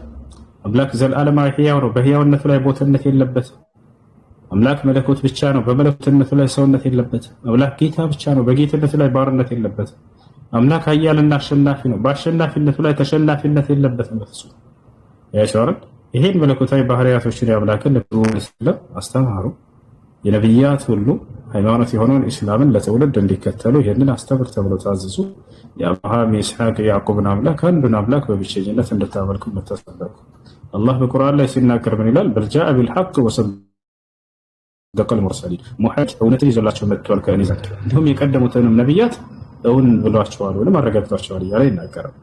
አምላክ ዘላለማዊ ሕያው ነው፣ በሕያውነቱ ላይ ቦትነት የለበት። አምላክ መለኮት ብቻ ነው፣ በመለኮትነቱ ላይ ሰውነት የለበት። አምላክ ጌታ ብቻ ነው፣ በጌትነቱ ላይ ባርነት የለበት። አምላክ ኃያልና አሸናፊ ነው፣ በአሸናፊነቱ ላይ ተሸናፊነት የለበትም በፍጹም። ያሻረን ይሄን መለኮታዊ ባህሪያቶችን ያምላክን ለሰለም አስተማሩ። የነብያት ሁሉ ሃይማኖት የሆነውን ኢስላምን ለትውልድ እንዲከተሉ ይሄንን አስተምር ተብሎ ታዘዙ። የአብርሃም የኢስሐቅ የያዕቆብን አምላክ አንዱን አምላክ በብቸኝነት እንድታመልኩ ተሰበኩ። አላህ በቁርአን ላይ ሲናገር ምን ይላል? በልጃአ ቢልሐቅ ወሰደቀል ሙርሰሊን ሙሐመድ እውነትን ይዞላቸው መጥቷል ከእኔ ዘንድ እንዲሁም የቀደሙትንም ነብያት እውን ብሏቸዋል ወይም አረጋግጧቸዋል እያለ ይናገራል።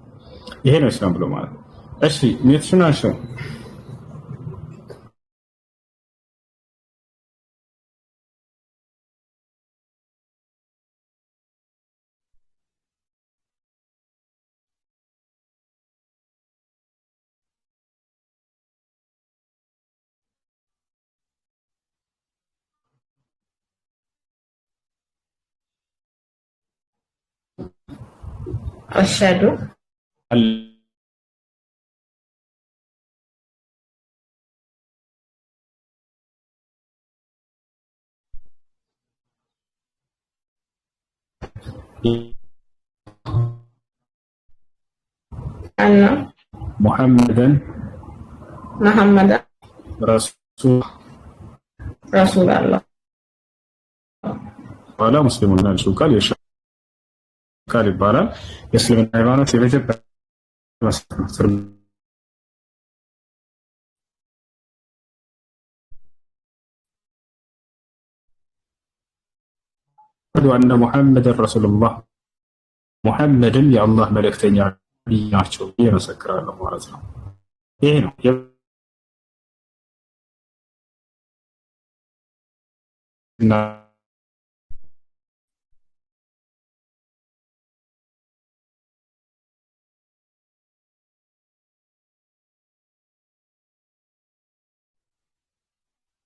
ይሄ ነው ኢስላም ብሎ ማለት። እሺ ሜትሽናሽው أشهد أن محمدا رسول الله قال مسلمون شو قال يا ቃል ይባላል። የእስልምና ሃይማኖት የመጀመሪያ አነ ሙሐመድን ረሱሉላህ ሙሐመድን የአላህ መልእክተኛ ናቸው ይመሰክራሉ ማለት ነው። ይሄ ነው እና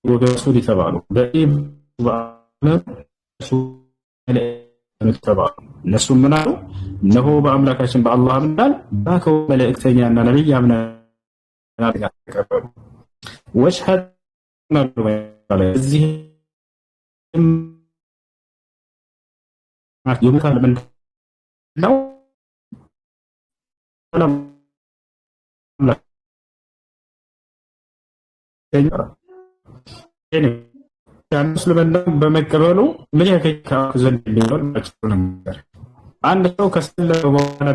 ወገሱል ይተባሉ ተባሉ። እነሱ ምን አሉ? እነሆ በአምላካችን በአላህ አምናል ባከው መልእክተኛና ነብይ አምናል ያቀበሉ ወሽሀድ እዚህ ይሙታል ምን ነው ያን እስልምና በመቀበሉ ምን ያገኝ ዘንድ የሚሆን ነበር። አንድ ሰው ከሰለመ በኋላ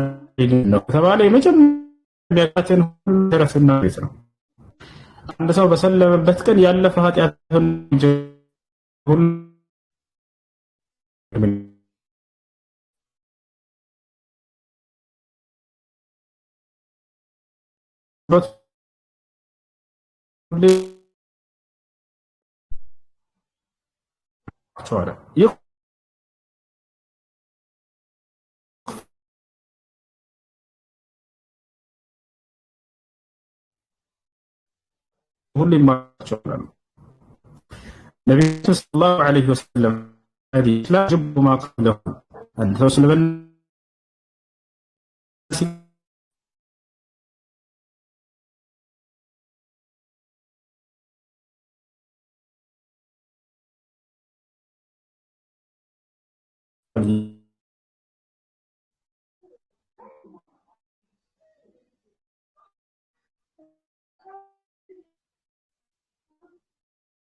ነው ከተባለ የመጀመሪያ ያቃተን ሁሉ ተረፍና ቤት ነው። አንድ ሰው በሰለመበት ቀን ያለፈ ኃጢአቱን ሁሉ ሁሉ ይማቸዋል። ነብዩ ሰለላሁ ዐለይሂ ወሰለም ሐዲስ ላ ጅቡ ማ ቀለሁ አንተ ስለበን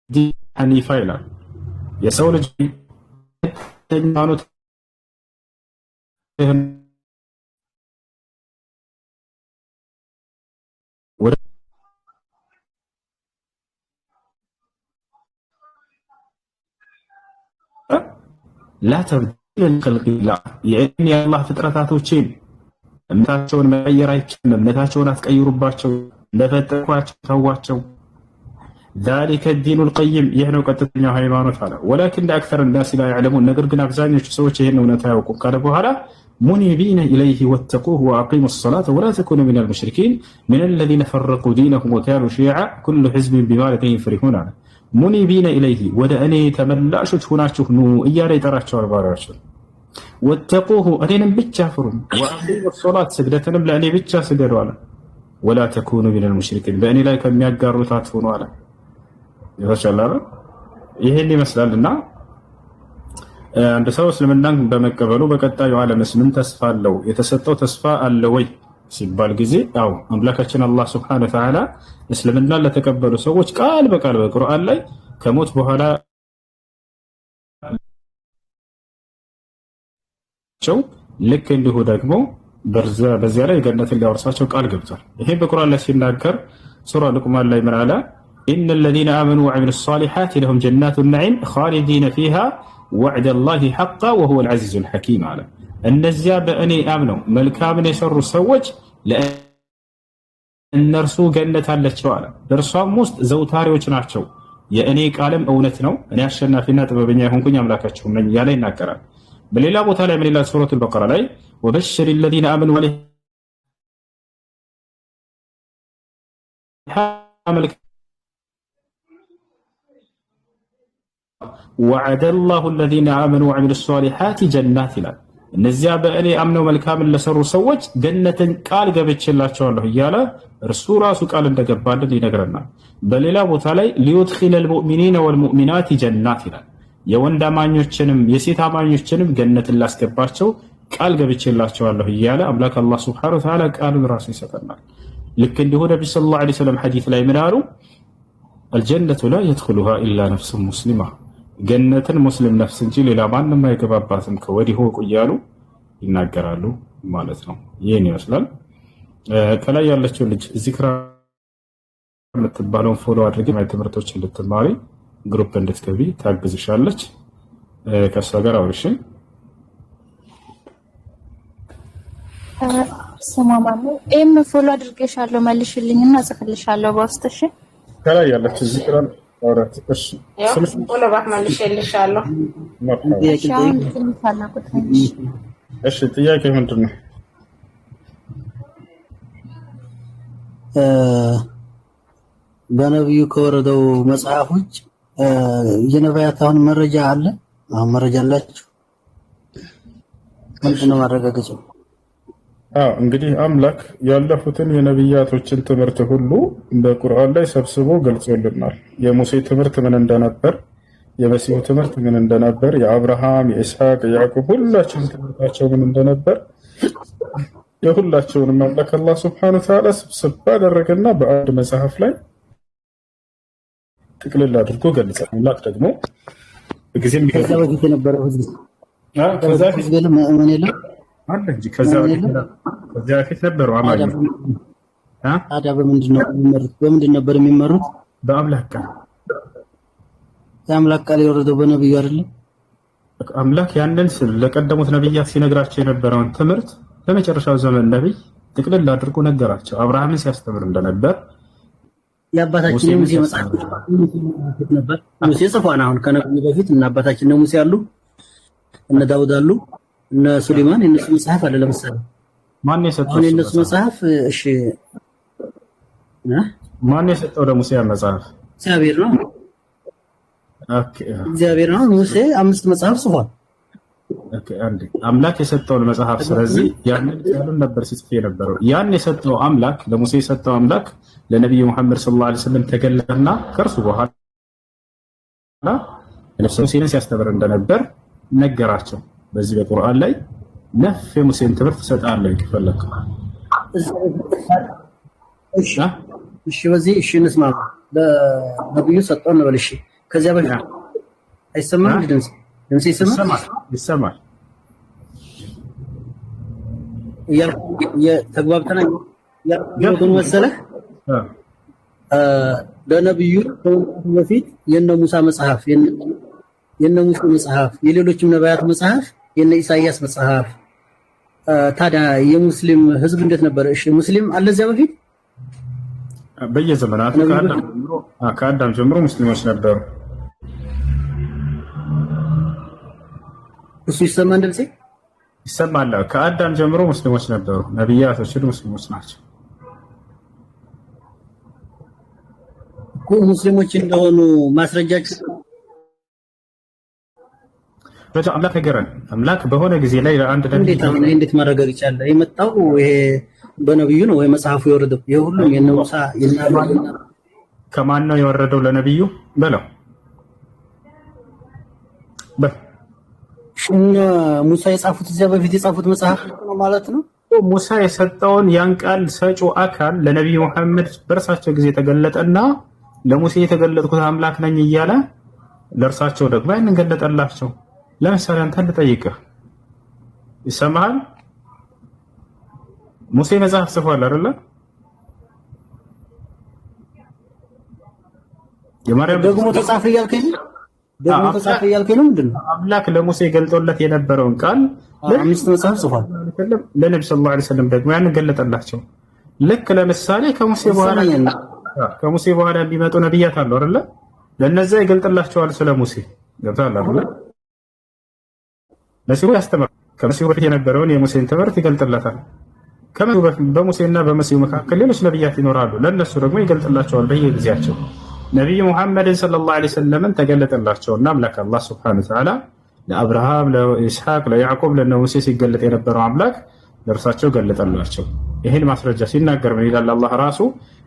ዲ ሐኒፋ ይላል የሰው ልጅ ሃይማኖት ወደ ላ ተብዲል ለኸልቂላህ የእኔ የአላህ ፍጥረታቶችን እምነታቸውን መቀየር አይችልም። እምነታቸውን አትቀይሩባቸው፣ ለፈጠርኳቸው ተዋቸው። ذلك الدين القيم يهنو ቀጥተኛው ሃይማኖት አለ። ولكن اكثر الناس لا يعلمون ነገር ግን አብዛኞቹ ሰዎች ይሄን እውነት አያውቁም ካለ በኋላ منيبين اليه واتقوه واقيموا الصلاه ولا تكونوا من المشركين من الذين فرقوا دينهم وكانوا شيعا كل حزب بما لديهم فرحون አለ። منيبين اليه ወደ እኔ ተመላሾች ሆናችሁ ኑ እያለ ይጠራቸዋል ባሪያዎቹን። واتقوه እኔንም ብቻ ፍሩ واقيموا الصلاه ስግደትንም ለእኔ ብቻ ስገዱ አለ። ولا تكونوا من المشركين በእኔ ላይ ከሚያጋሩት አትሁኑ አለ። ይፈሻላል። ይሄን ይመስላልና አንድ ሰው እስልምናን በመቀበሉ በቀጣዩ ዓለምስ ምን ተስፋ አለው? የተሰጠው ተስፋ አለ ወይ ሲባል ጊዜ አው አምላካችን አላህ Subhanahu Wa Ta'ala እስልምናን ለተቀበሉ ሰዎች ቃል በቃል በቁርአን ላይ ከሞት በኋላ ልክ እንዲሁ ደግሞ በዚያ ላይ ገነትን ሊያወርሳቸው ቃል ገብቷል። ይሄ በቁርአን ላይ ሲናገር ሱራ ሉቅማን ላይ ምን አለ? إن الذين آمنوا وعملوا الصالحات لهم جنات النعيم خالدين فيها وعد الله حقا وهو العزيز الحكيم على النزيا بأني آمنوا ملكامن يسر السوج لأن رسو جنة التشوالة درسوا موست زوتاري وجناتشو يأني كالم أونتنو أنا عشنا في النات ببنياهم كن يملكتشو من يالين نكرا بل إلا أبو تعالى من الله سورة البقرة لي وبشر الذين آمنوا عليه ملك وعد الله الذين آمنوا وعملوا الصالحات جنات لا እነዚያ በእኔ አምነው መልካምን ለሰሩ ሰዎች ገነትን ቃል ገብቼላቸዋለሁ እያለ እርሱ ራሱ ቃል እንደገባልን ይነግረናል። በሌላ ቦታ ላይ ليدخل المؤمنين والمؤمنات جنات ይላል። የወንድ አማኞችንም የሴት አማኞችንም ገነትን ላስገባቸው ቃል ገብቼላቸዋለሁ እያለ አምላክ አላህ Subhanahu Wa Ta'ala ቃሉን ራሱ ይሰጠናል። ልክ እንዲሁ ነብዩ ሰለላሁ ዐለይሂ ወሰለም ሐዲስ ላይ ምን አሉ? الجنة لا يدخلها إلا نفس مسلمة ገነትን ሙስሊም ነፍስ እንጂ ሌላ ማንንም አይገባባትም ከወዲሁ እያሉ ይናገራሉ ማለት ነው። ይሄን ይመስላል። ከላይ ያለችው ልጅ ዚክራ የምትባለውን ፎሎ አድርጊ ማለት ትምህርቶችን እንድትማሪ ግሩፕ እንድትገቢ ታግዝሻለች። ከሷ ጋር አውርሽ። ሰማማሙ ኤም ፎሎ አድርጌሻለሁ መልሽልኝና ጽፍልሻለሁ በውስጥሽ ከላይ ያለችው ዚክራ አውራት እሺ ስልሽ ፎሎ ባክ መልሽልሻለሁ። እሺ ጥያቄ ምንድነው? በነብዩ ከወረደው መጽሐፎች የነቢያት አሁን መረጃ አለ? አሁን መረጃ አላችሁ? ምንድነው ማረጋገጫው? እንግዲህ አምላክ ያለፉትን የነብያቶችን ትምህርት ሁሉ በቁርአን ላይ ሰብስቦ ገልጾልናል። የሙሴ ትምህርት ምን እንደነበር፣ የመሲሁ ትምህርት ምን እንደነበር፣ የአብርሃም፣ የኢስሐቅ፣ የያዕቆብ ሁላቸውም ትምህርታቸው ምን እንደነበር የሁላቸውንም አምላክ አላህ Subhanahu Wa Ta'ala ስብስብ አደረገና በአንድ መጽሐፍ ላይ ጥቅልል አድርጎ ገልጸ አምላክ ደግሞ በጊዜም ከዛ በፊት የነበረው ህዝብ ከዛ በፊት ምን የለም አለ እንጂ ከዛ በፊት ነበሩ አማኝ ታዲያ በምንድን ነው የሚመሩት? በምንድን ነበር የሚመሩት? በአምላክ ቃል። የአምላክ ቃል የወረደው በነብዩ አይደለም? አምላክ ያንን ለቀደሙት ነብያት ሲነግራቸው የነበረውን ትምህርት ለመጨረሻው ዘመን ነብይ ጥቅልል አድርጎ ነገራቸው። አብርሃምን ሲያስተምር እንደነበር የአባታችን ሙሴ መጽሐፍ ነበር። ሙሴ ጽፏን አሁን ከነብዩ በፊት እና አባታችን ሙሴ አሉ፣ እነ ዳውድ አሉ፣ እነ ሱሌማን የነሱ መጽሐፍ አለ። ለምሳሌ ማን የሰጠው አሁን የነሱ መጽሐፍ? እሺ ማን የሰጠው ለሙሴ መጽሐፍ? እግዚአብሔር ነው። ኦኬ እግዚአብሔር ነው። ሙሴ 5 መጽሐፍ ጽፏል። ኦኬ አንዴ አምላክ የሰጠውን መጽሐፍ፣ ስለዚህ ያንን ቃሉን ነበር ሲጽፍ የነበረው። ያን የሰጠው አምላክ ለሙሴ የሰጠው አምላክ ለነብዩ መሐመድ ሰለላሁ ዐለይሂ ወሰለም ተገለጠና ከርሱ በኋላ ሙሴን ሲያስተምር እንደነበር ነገራቸው። በዚህ በቁርአን ላይ ነፍ የሙሴን ትምህርት ሰጣለሁ ከፈለክ። እሺ በዚህ እሺ እንስማ። ለነብዩ ሰጠው ነው በልሽ። ከዚያ በፊት አይሰማም? ድምጽ ይሰማል? ይሰማል። ተግባብተናል። ያሉትን መሰለህ ለነብዩ በፊት የነ ሙሳ መጽሐፍ፣ የነ ሙሳ መጽሐፍ፣ የሌሎችም ነቢያት መጽሐፍ፣ የነ ኢሳይያስ መጽሐፍ። ታዲያ የሙስሊም ህዝብ እንዴት ነበር? እሺ ሙስሊም አለ እዚያ በፊት በየዘመናቱ ከአዳም ጀምሮ ሙስሊሞች ነበሩ። እሱ ይሰማ እንደልሴ ይሰማል። ከአዳም ጀምሮ ሙስሊሞች ነበሩ። ነብያቶች ሙስሊሞች ናቸው። ሙስሊሞች እንደሆኑ ማስረጃችሁ አምላክ ነገረን። አምላክ በሆነ ጊዜ ላይ ለአንድ ነብይ እንዴት ማረጋገጥ ይቻላል? የመጣው ይሄ በነብዩ ነው ወይ መጽሐፉ የወረደው? ይሄ ሁሉም የነ ሙሳ ከማን ነው የወረደው? ለነብዩ በለው ሙሳ የጻፉት እዚያ በፊት የጻፉት መጽሐፍ ነው ማለት ነው። ሙሳ የሰጠውን ያን ቃል ሰጪው አካል ለነብዩ መሐመድ በእርሳቸው ጊዜ ተገለጠና ለሙሴ የተገለጥኩት አምላክ ነኝ እያለ ለእርሳቸው ደግሞ ያንን ገለጠላቸው። ለምሳሌ አንተን ልጠይቅህ፣ ይሰማሃል? ሙሴ መጽሐፍ ጽፏል አይደለ? የማርያም ደግሞ ተጻፈ እያልከኝ ነው ምንድን ነው? አምላክ ለሙሴ ገልጦለት የነበረውን ቃል 5 መጽሐፍ ጽፏል። ለነብዩ ሰለላሁ ዐለይሂ ወሰለም ደግሞ ያንን ገለጠላቸው። ልክ ለምሳሌ ከሙሴ በኋላ የሚመጡ ነብያት አሉ አይደለ? ለነዛ ይገልጥላቸዋል ስለ ሙሴ። ገብቶሃል አይደለ? መሲሁ ያስተምራል። ከመሲሁ በፊት የነበረውን የሙሴን ትምህርት ይገልጥለታል። በሙሴና በመሲሁ መካከል ሌሎች ነብያት ይኖራሉ። ለነሱ ደግሞ ይገልጥላቸዋል በየጊዜያቸው። ነብዩ ሙሐመድን ሰለላሁ ዐለይሂ ወሰለም ተገለጠላቸውና አምላክ አላህ ሱብሓነሁ ወተዓላ ለአብርሃም፣ ለኢስሐቅ፣ ለያዕቆብ፣ ለሙሴ ሲገለጥ የነበረው አምላክ ለእርሳቸው ገለጠላቸው። ይህን ማስረጃ ሲናገር ምን ይላል አላህ ራሱ?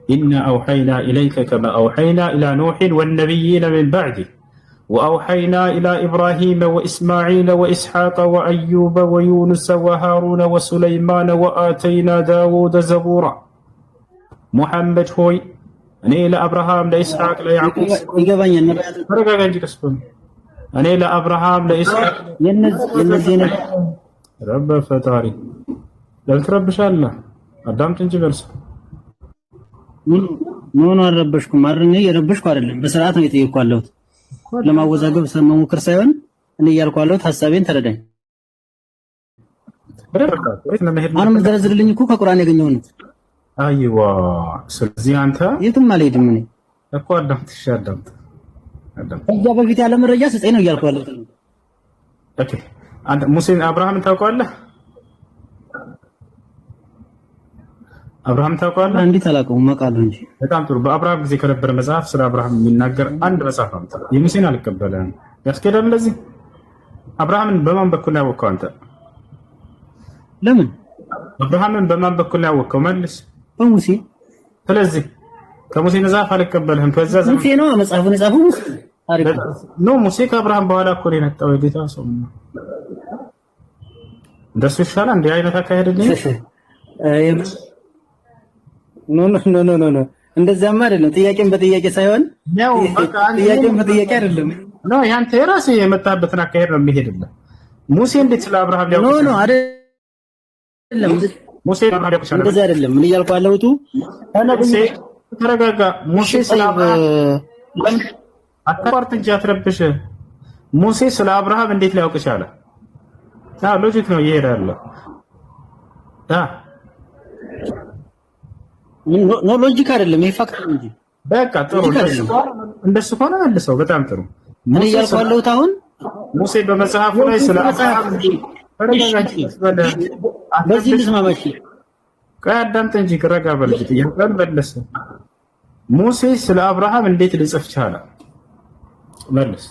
ኢና አውሐይና ኢለይከ ከማ አውሐይና ኢላ ኑሕን ወነቢይነ ሚን ባዕዲህ ወአውሐይና ኢላ ኢብራሂመ ወኢስማዒለ ወኢስሐቀ ወአዩበ ወዩኑሰ ወሃሩነ ወሱለይማነ ወአተይና ዳውደ ዘቡራ። ሙሐመድ ሆይ እኔ ለአብርሃም፣ ለኢስሐቅ፣ ለያዕቆብ ይገባኛል። ተረጋጋ እንጂ ቀስ በል። እኔ ለአብርሃም፣ ለኢስሐቅ የነዚህ ረበ ፈጣሪ ለምን ትረብሻለህ? አዳምጥ እንጂ በርስ ምን አልረበሽኩም። አርኔ የረበሽኩ አይደለም። በስርዓት ነው የጠየቅኩ ያለሁት። ለማወዛገብ መሞከር ሳይሆን እኔ እያልኩ ያለሁት ሐሳቤን ተረዳኝ። አሁንም ዘረዝርልኝ እኮ ከቁርአን ያገኘው ነው። አይዋ ስለዚህ አንተ የትም አልሄድም። እኔ እኮ አዳምጥ ከዚያ በፊት ያለ መረጃ ስጠኝ ነው እያልኩ ያለሁት። ኦኬ አንተ ሙሴን አብርሃምን ታውቀዋለህ? አብርሃም ታውቀዋለህ? እንዴት አላውቀውም? አውቃለሁ እንጂ። በጣም ጥሩ። በአብርሃም ጊዜ ከነበረ መጽሐፍ ስለ አብርሃም የሚናገር አንድ መጽሐፍ አምጣ። የሙሴን አልቀበለም ያስኬዳል። ለዚህ አብርሃምን በማን በኩል ያወቀው አንተ? ለምን አብርሃምን በማን በኩል ያወቀው? መልስ። በሙሴ። ስለዚህ ከሙሴ መጽሐፍ አልቀበልህም። ከዛ ሙሴ ነው መጽሐፉን የጻፈው ሙሴ። ታሪክ ነው። ሙሴ ከአብርሃም በኋላ እኮ ነው የመጣው። የጌታ ሰው እንደሱ ይሻላል። እንዲህ አይነት አካሄድ ነው። ኖ እንደዛማ አይደለም። ጥያቄን በጥያቄ ሳይሆን ያው በቃ ጥያቄን በጥያቄ አይደለም። ነው ያንተ የራስህ የመጣበትን አካሄድ ነው የሚሄድልህ። ሙሴ እንዴት ስለ አብርሃም ኖ ኖ አይደለም። ሙሴ አብርሃም ያውቅ ይችላል። እንደዛ አይደለም። ምን እያልኩ አለሁት? ሙሴ ተረጋጋ። ሙሴ ስለ አብርሃም አታቋርጥ እንጂ አትረብሽ። ሙሴ ስለ አብርሃም እንዴት ሊያውቅ ቻለ? ሎጂክ ነው ይሄዳል። ኖ ሎጂክ አይደለም፣ ይሄ ፋክት ነው እንጂ። በቃ ጥሩ እንደሱ ከሆነ መልሰው። በጣም ጥሩ። ምን እያልኩ አለሁት አሁን? ሙሴ በመጽሐፉ ላይ ስለ አብርሃም በዚህ ልስማማሽ። አዳምጥ እንጂ ረጋ በል። ጥያቄውን መልስ። ሙሴ ስለ አብርሃም እንዴት ሊጽፍ ቻለ? መልስ።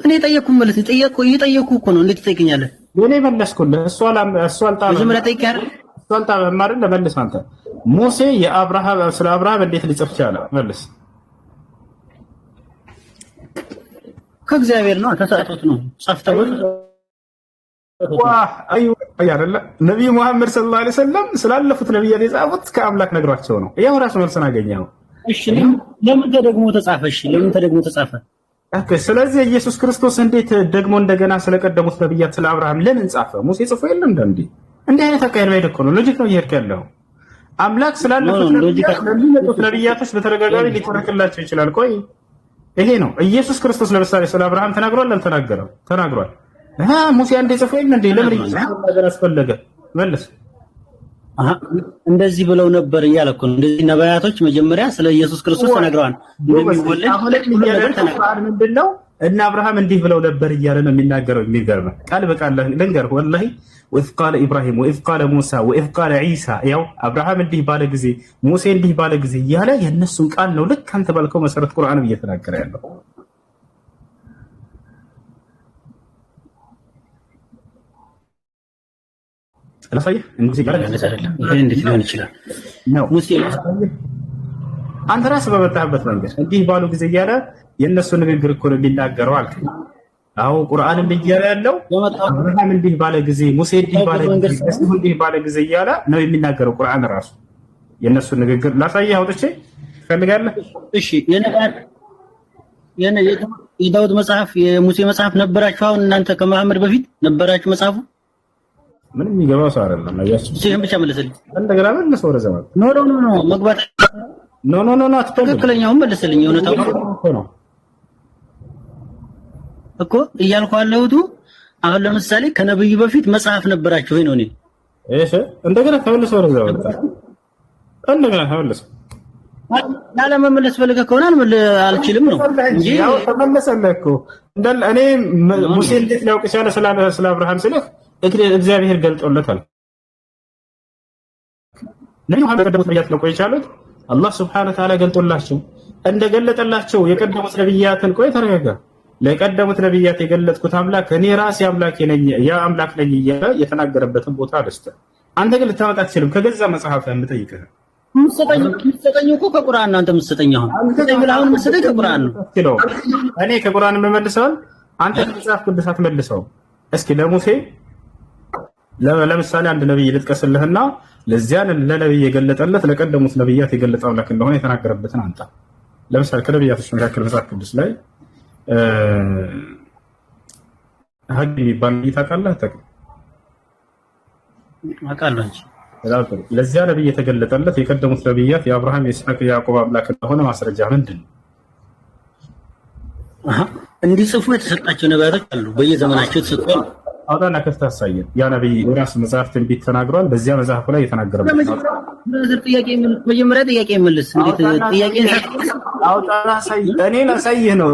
እኔ ጠየቅኩ ማለት እየጠየቅኩ እኮ ነው። እንዴት ትጠይቀኛለህ? እኔ መለስኩልህ። እሱ አልጣመም። መጀመሪያ ጠይቄሃለሁ። እሱ አልጣመም አይደል? መልስ አንተ። ሙሴ ስለ አብርሃም እንዴት ሊጽፍ ቻለ? መልስ። ከእግዚአብሔር ነው፣ ተሰጥቶት ነው። ጻፍተው አይደለ? ነብዩ መሐመድ ሰለላሁ ዐለይሂ ወሰለም ስላለፉት ነብያት የጻፉት ከአምላክ ነግሯቸው ነው። ያው ራሱ መልስን አገኘው። እሺ ለምን ተደግሞ ተጻፈ? እሺ ለምን ተደግሞ ተጻፈ? ስለዚህ ኢየሱስ ክርስቶስ እንዴት ደግሞ እንደገና ስለቀደሙት ነብያት ስለ አብርሃም ለምን ጻፈ? ሙሴ ጽፎ የለም እንዴ? እንዲህ አይነት አካሄድ ላይ እኮ ነው። ሎጂክ ነው እየሄድክ ያለው። አምላክ ስላለፉት ነብያቶች በተደጋጋሚ ሊተረክላቸው ይችላል። ቆይ ይሄ ነው ኢየሱስ ክርስቶስ ለምሳሌ ስለ አብርሃም ተናግሯል አልተናገረም? ተናግሯል። ሙሴ አንዴ ጽፎ የለም እንዴ? ለምን ነገር አስፈለገ? መልስ። እንደዚህ ብለው ነበር እያለ እኮ ነው። እንደዚህ ነቢያቶች መጀመሪያ ስለ ኢየሱስ ክርስቶስ ተናግረዋል። እንደሚወለድ ምንድነው እና አብርሃም እንዲህ ብለው ነበር እያለ ነው የሚናገረው። የሚገርም ቃል በቃል ልንገርህ ወላሂ ወኢዝ ቃለ ኢብራሂም ወኢዝ ቃለ ሙሳ ወኢዝ ቃለ ዒሳ። ያው አብርሃም እንዲህ ባለ ጊዜ ሙሴ እንዲህ ባለ ጊዜ እያለ የእነሱን ቃል ነው ልክ አንተ ባልከው መሰረት ቁርአንም እየተናገረ ያለው። ለሳይህ እንግዲህ ጋር እንዴት ሊሆን ይችላል? ሙሴ አንተ ራስህ በመጣህበት መንገድ እንዲህ ባሉ ጊዜ እያለ የእነሱ ንግግር እኮ ነው የሚናገረው አልክ። አዎ ቁርአንም እያለ ያለው አብርሃም እንዲህ ባለ ጊዜ ሙሴ እንዲህ ባለ ጊዜ እሱ እንዲህ ባለ ጊዜ እያለ ነው የሚናገረው ቁርአን ራሱ። የእነሱ ንግግር ላሳይህ አውጥቼ ትፈልጋለህ? እሺ የዳውድ መጽሐፍ የሙሴ መጽሐፍ ነበራችሁ? አሁን እናንተ ከመሐመድ በፊት ነበራችሁ መጽሐፉ? ምንም የሚገባው ሰው አይደለም። አያችሁ ይሄን ብቻ መለሰልኝ። እንደገና መልስ ወደ ዘመን ኖ መግባት ኖ ትክክለኛውን መልስልኝ። እውነታው እኮ እያልኩ ያለሁት አሁን ለምሳሌ ከነብዩ በፊት መጽሐፍ ነበራችሁ ወይ ነው? እሺ እንደገና ተመልሶ ወደ ዘመን እንደገና ተመልሶ ላለመመለስ ፈልገህ ከሆነ አልችልም ነው እንጂ ያው ተመለሰልህ እኮ እንዳለ እኔ ሙሴ እንዴት ሊያውቅ ይችላል ስለ አብርሃም ስልህ እግዚአብሔር ገልጦለታል። ነብዩ ቀደሙት ነቢያት ነው ቆይ ይቻሉት አላህ Subhanahu Wa Ta'ala ገልጦላቸው እንደገለጠላቸው የቀደሙት ነብያትን ቆይ ተረጋጋ። ለቀደሙት ነብያት የገለጥኩት አምላክ እኔ ራሴ አምላክ ነኝ ያ አምላክ ነኝ እያለ የተናገረበትን ቦታ አለስተ አንተ ግን ልታመጣ አትችልም። ከገዛ መጽሐፍህ የምጠይቅህ ምትሰጠኝ እኮ ከቁርአን ነው። አንተ ምትሰጠኝ አሁን ምትሰጠኝ ከቁርአን ነው። እኔ ከቁርአን የምመልሰው አንተ ከመጽሐፍ ቅዱስ አትመልሰው። እስኪ ለሙሴ ለምሳሌ አንድ ነብይ ልጥቀስልህና ለዚያን ለነብይ የገለጠለት ለቀደሙት ነብያት የገለጠ አምላክ እንደሆነ የተናገረበትን አንተ ለምሳሌ ከነብያቶች መካከል መጽሐፍ ቅዱስ ላይ ሀግ የሚባል ታውቃለህ? አውቃለሁ እንጂ ለዚያ ነብይ የተገለጠለት የቀደሙት ነብያት የአብርሃም የይስሐቅ የያዕቆብ አምላክ እንደሆነ ማስረጃ ምንድን ነው? እንዲጽፉ የተሰጣቸው ነቢያቶች አሉ፣ በየዘመናቸው ተሰጥቶ አውጣና ከፍተህ አሳየን። ያ ነብይ ራሱ መጽሐፍ ትንቢት ተናግሯል። በዚያ መጽሐፍ ላይ የተናገረበት መጀመሪያ ጥያቄ መልስ። እንዴት ጥያቄን አውጣና አሳይ። እኔ ላሳይህ ነው።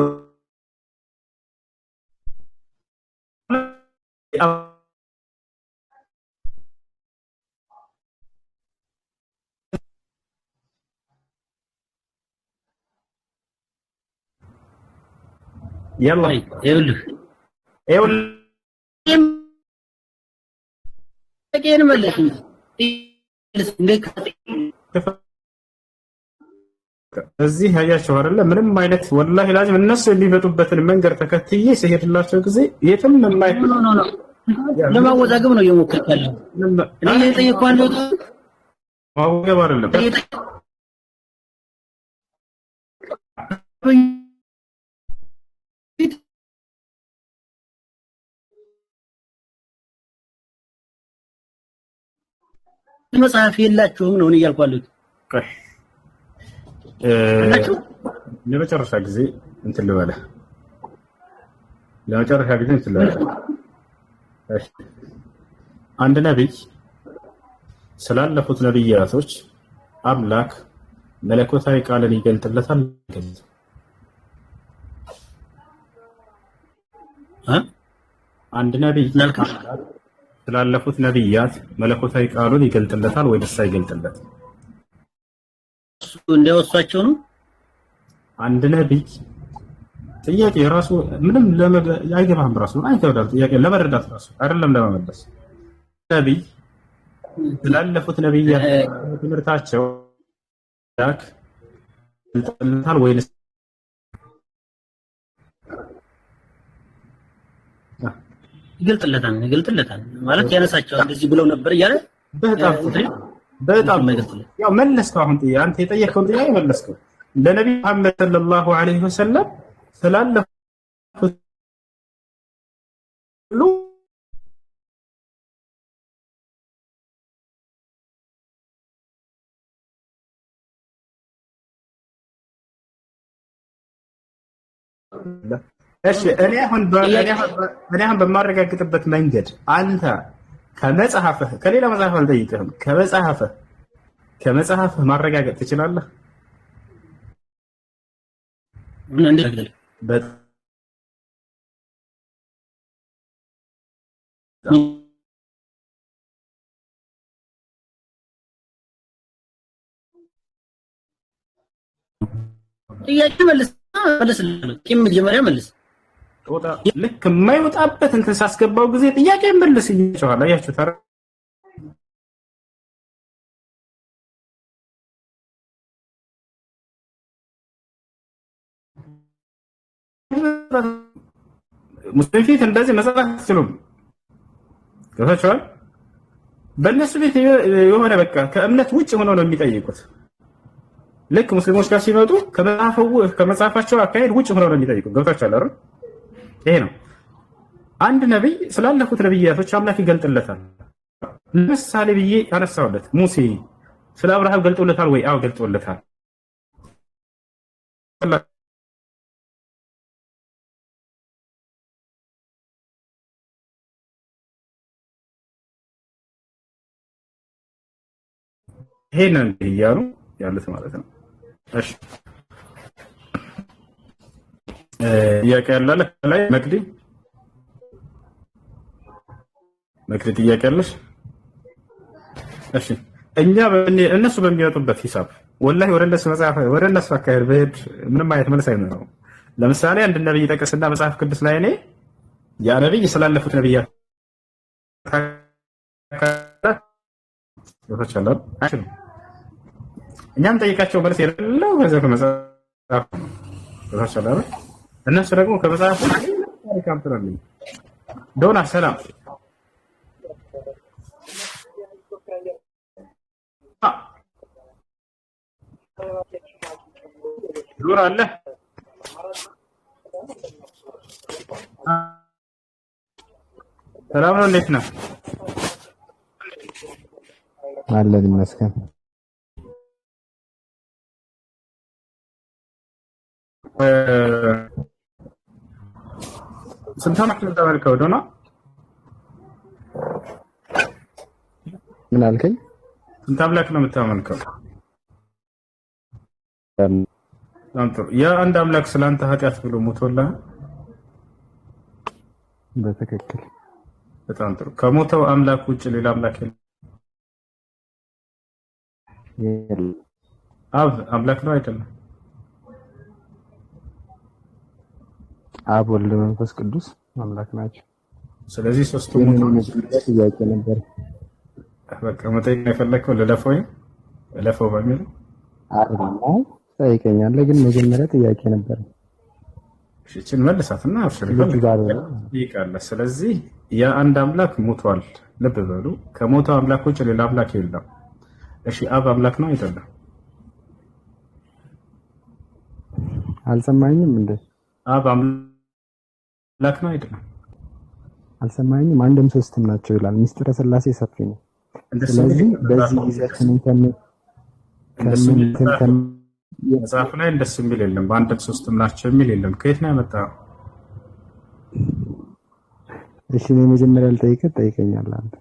يلا ይኸውልህ እዚህ ያያቸው አይደለ? ምንም አይነት ወላሂ ላዚም እነሱ የሚመጡበትን መንገድ ተከትዬ ሲሄድላቸው ጊዜ የትም ለማወዛገብ ነው እየሞከርኩ ያለው። እኔ የጠየቅኩህ አንዱ ማወገብ አይደለም። መጽሐፍ የላችሁም ነው እያልኩ ያለሁት። ለመጨረሻ ጊዜ እንትን ልበለህ፣ ለመጨረሻ ጊዜ እንትን ልበለህ። አንድ ነብይ ስላለፉት ነብያቶች አምላክ መለኮታዊ ቃልን ይገልጥለታል። አንድ ነብይ ስላለፉት ነብያት መለኮታዊ ቃሉን ይገልጥለታል ወይስ አይገልጥለት? እንደወሷቸው ነው። አንድ ነብይ ጥያቄ ራሱ ምንም አይገባም። ራሱ አይገባም። ጥያቄ ለመረዳት ራሱ አይደለም ለመመለስ። ነብይ ስላለፉት ነብያት ትምህርታቸው ይገልጥለታል ወይስ ይገልጥለታል ማለት ያነሳቸው እንደዚህ ብለው ነበር እያለ በጣም ያው መለስከው። አሁን አንተ የጠየቀውን ጥያቄ መለስከው። ለነብዩ መሐመድ ሰለላሁ ዐለይሂ ወሰለም ስላለፉት ሁሉ እሺ እኔ አሁን በማረጋግጥበት መንገድ አንተ ከመጽሐፍህ ከሌላ መጽሐፍ አልጠይቅህም፣ ከመጽሐፍህ ማረጋገጥ ትችላለህ? ምን እንደገለ ጥያቄ መልስ መጀመሪያ መልስ። ልክ የማይወጣበት እንትን ሳስገባው ጊዜ ጥያቄ መልስ ይችላል። አያችሁ ታረ ሙስሊም ፊት እንደዚህ መጻፍ አትችሉም። ገብታችኋል? በእነሱ ቤት የሆነ በቃ ከእምነት ውጭ ሆነው ነው የሚጠይቁት። ልክ ሙስሊሞች ጋር ሲመጡ ከመጽሐፋቸው አካሄድ ውጭ ሆነው ነው የሚጠይቁት። ገብታችኋል አይደል? ይሄ ነው። አንድ ነብይ ስላለፉት ነብያቶች አምላክ ይገልጥለታል። ለምሳሌ ብዬ አነሳውለት ሙሴ ስለ አብርሃም ገልጦለታል ወይ? አዎ ገልጦለታል። ይሄን እያሉ ያሉት ማለት ነው። እሺ ጥያቄ ያላለ ላይ መቅዲ ጥያቄ አለሽ? እሺ እነሱ በሚያወጡበት ሂሳብ ወላሂ ወደ እነሱ አካሄድ በሄድ ምንም አይነት መልስ አይኖረውም። ለምሳሌ አንድ ነብይ ጠቀስና መጽሐፍ ቅዱስ ላይ እኔ ያ ነብይ ስላለፉት ነብያት ተቻላል አይችልም። እኛም ጠይቃቸው መልስ የሌለው በዚህ መጽሐፍ ተቻላል። እነሱ ደግሞ ከመጽሐፍ ታሪክ አምጥተዋል። ዶና ሰላም ዱር አለ ሰላም ነው። እንዴት ነው? አለን ይመስገን። ስንት አመት ነው ተመልከው ዶና? ምን አልከኝ? ስንት አምላክ ነው የምታመልከው? ያ አንድ አምላክ ስላንተ ኃጢአት ብሎ ሞቶልህ? በትክክል። በጣም ጥሩ። ከሞተው አምላክ ውጭ ሌላ አምላክ የለም? አብ አምላክ ነው አይደለም? አብ ወልድ መንፈስ ቅዱስ አምላክ ናቸው። ስለዚህ ሶስቱም ጥያቄ ነበር። በቃ መጠየቅ የፈለከው ለለፈው በሚል አይደለም ጠይቀኛለህ፣ ግን መጀመሪያ ጥያቄ ነበር። እሺ መልሳትና አፍሽር ይፈልጋል። ስለዚህ ያ አንድ አምላክ ሞቷል። ልብ በሉ፣ ከሞተው አምላክ ውጭ ሌላ አምላክ የለም። እሺ አብ አምላክ ነው አይደለም? አልሰማኝም እንዴ? አብ አምላክ ነው አይደለም? አልሰማኝም። አንድም ሶስትም ናቸው ይላል። ሚስጥረ ሥላሴ ሰፊ ነው። ስለዚህ በዚህ ጊዜያችን መጽሐፍ ላይ እንደሱ የሚል የለም። በአንድም ሶስትም ናቸው የሚል የለም። ከየት ነው ያመጣው? እሺ እኔ መጀመሪያ ልጠይቅህ፣ ትጠይቀኛለህ አንተ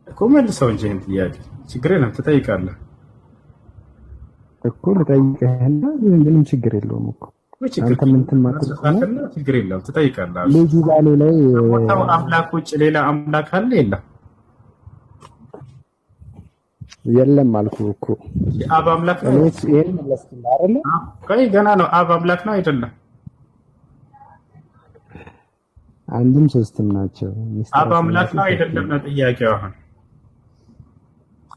እኮ መልሰው እንጂ ይሄን ጥያቄ ችግር የለም ትጠይቃለህ እኮ። ልጠይቅህና ምንም ችግር የለውም እኮ አንተ ምን ትማከርና ችግር የለም ትጠይቃለህ። ልጁ ባለ ላይ ወጣው አምላክ ውጭ ሌላ አምላክ አለ የለም? የለም አልኩህ እኮ። አብ አምላክ ነው። ይሄን መለስክልኝ አይደለ? ቆይ ገና ነው። አብ አምላክ ነው አይደለም? አንድም ሶስትም ናቸው። አብ አምላክ ነው አይደለም ነው ጥያቄው። አሁን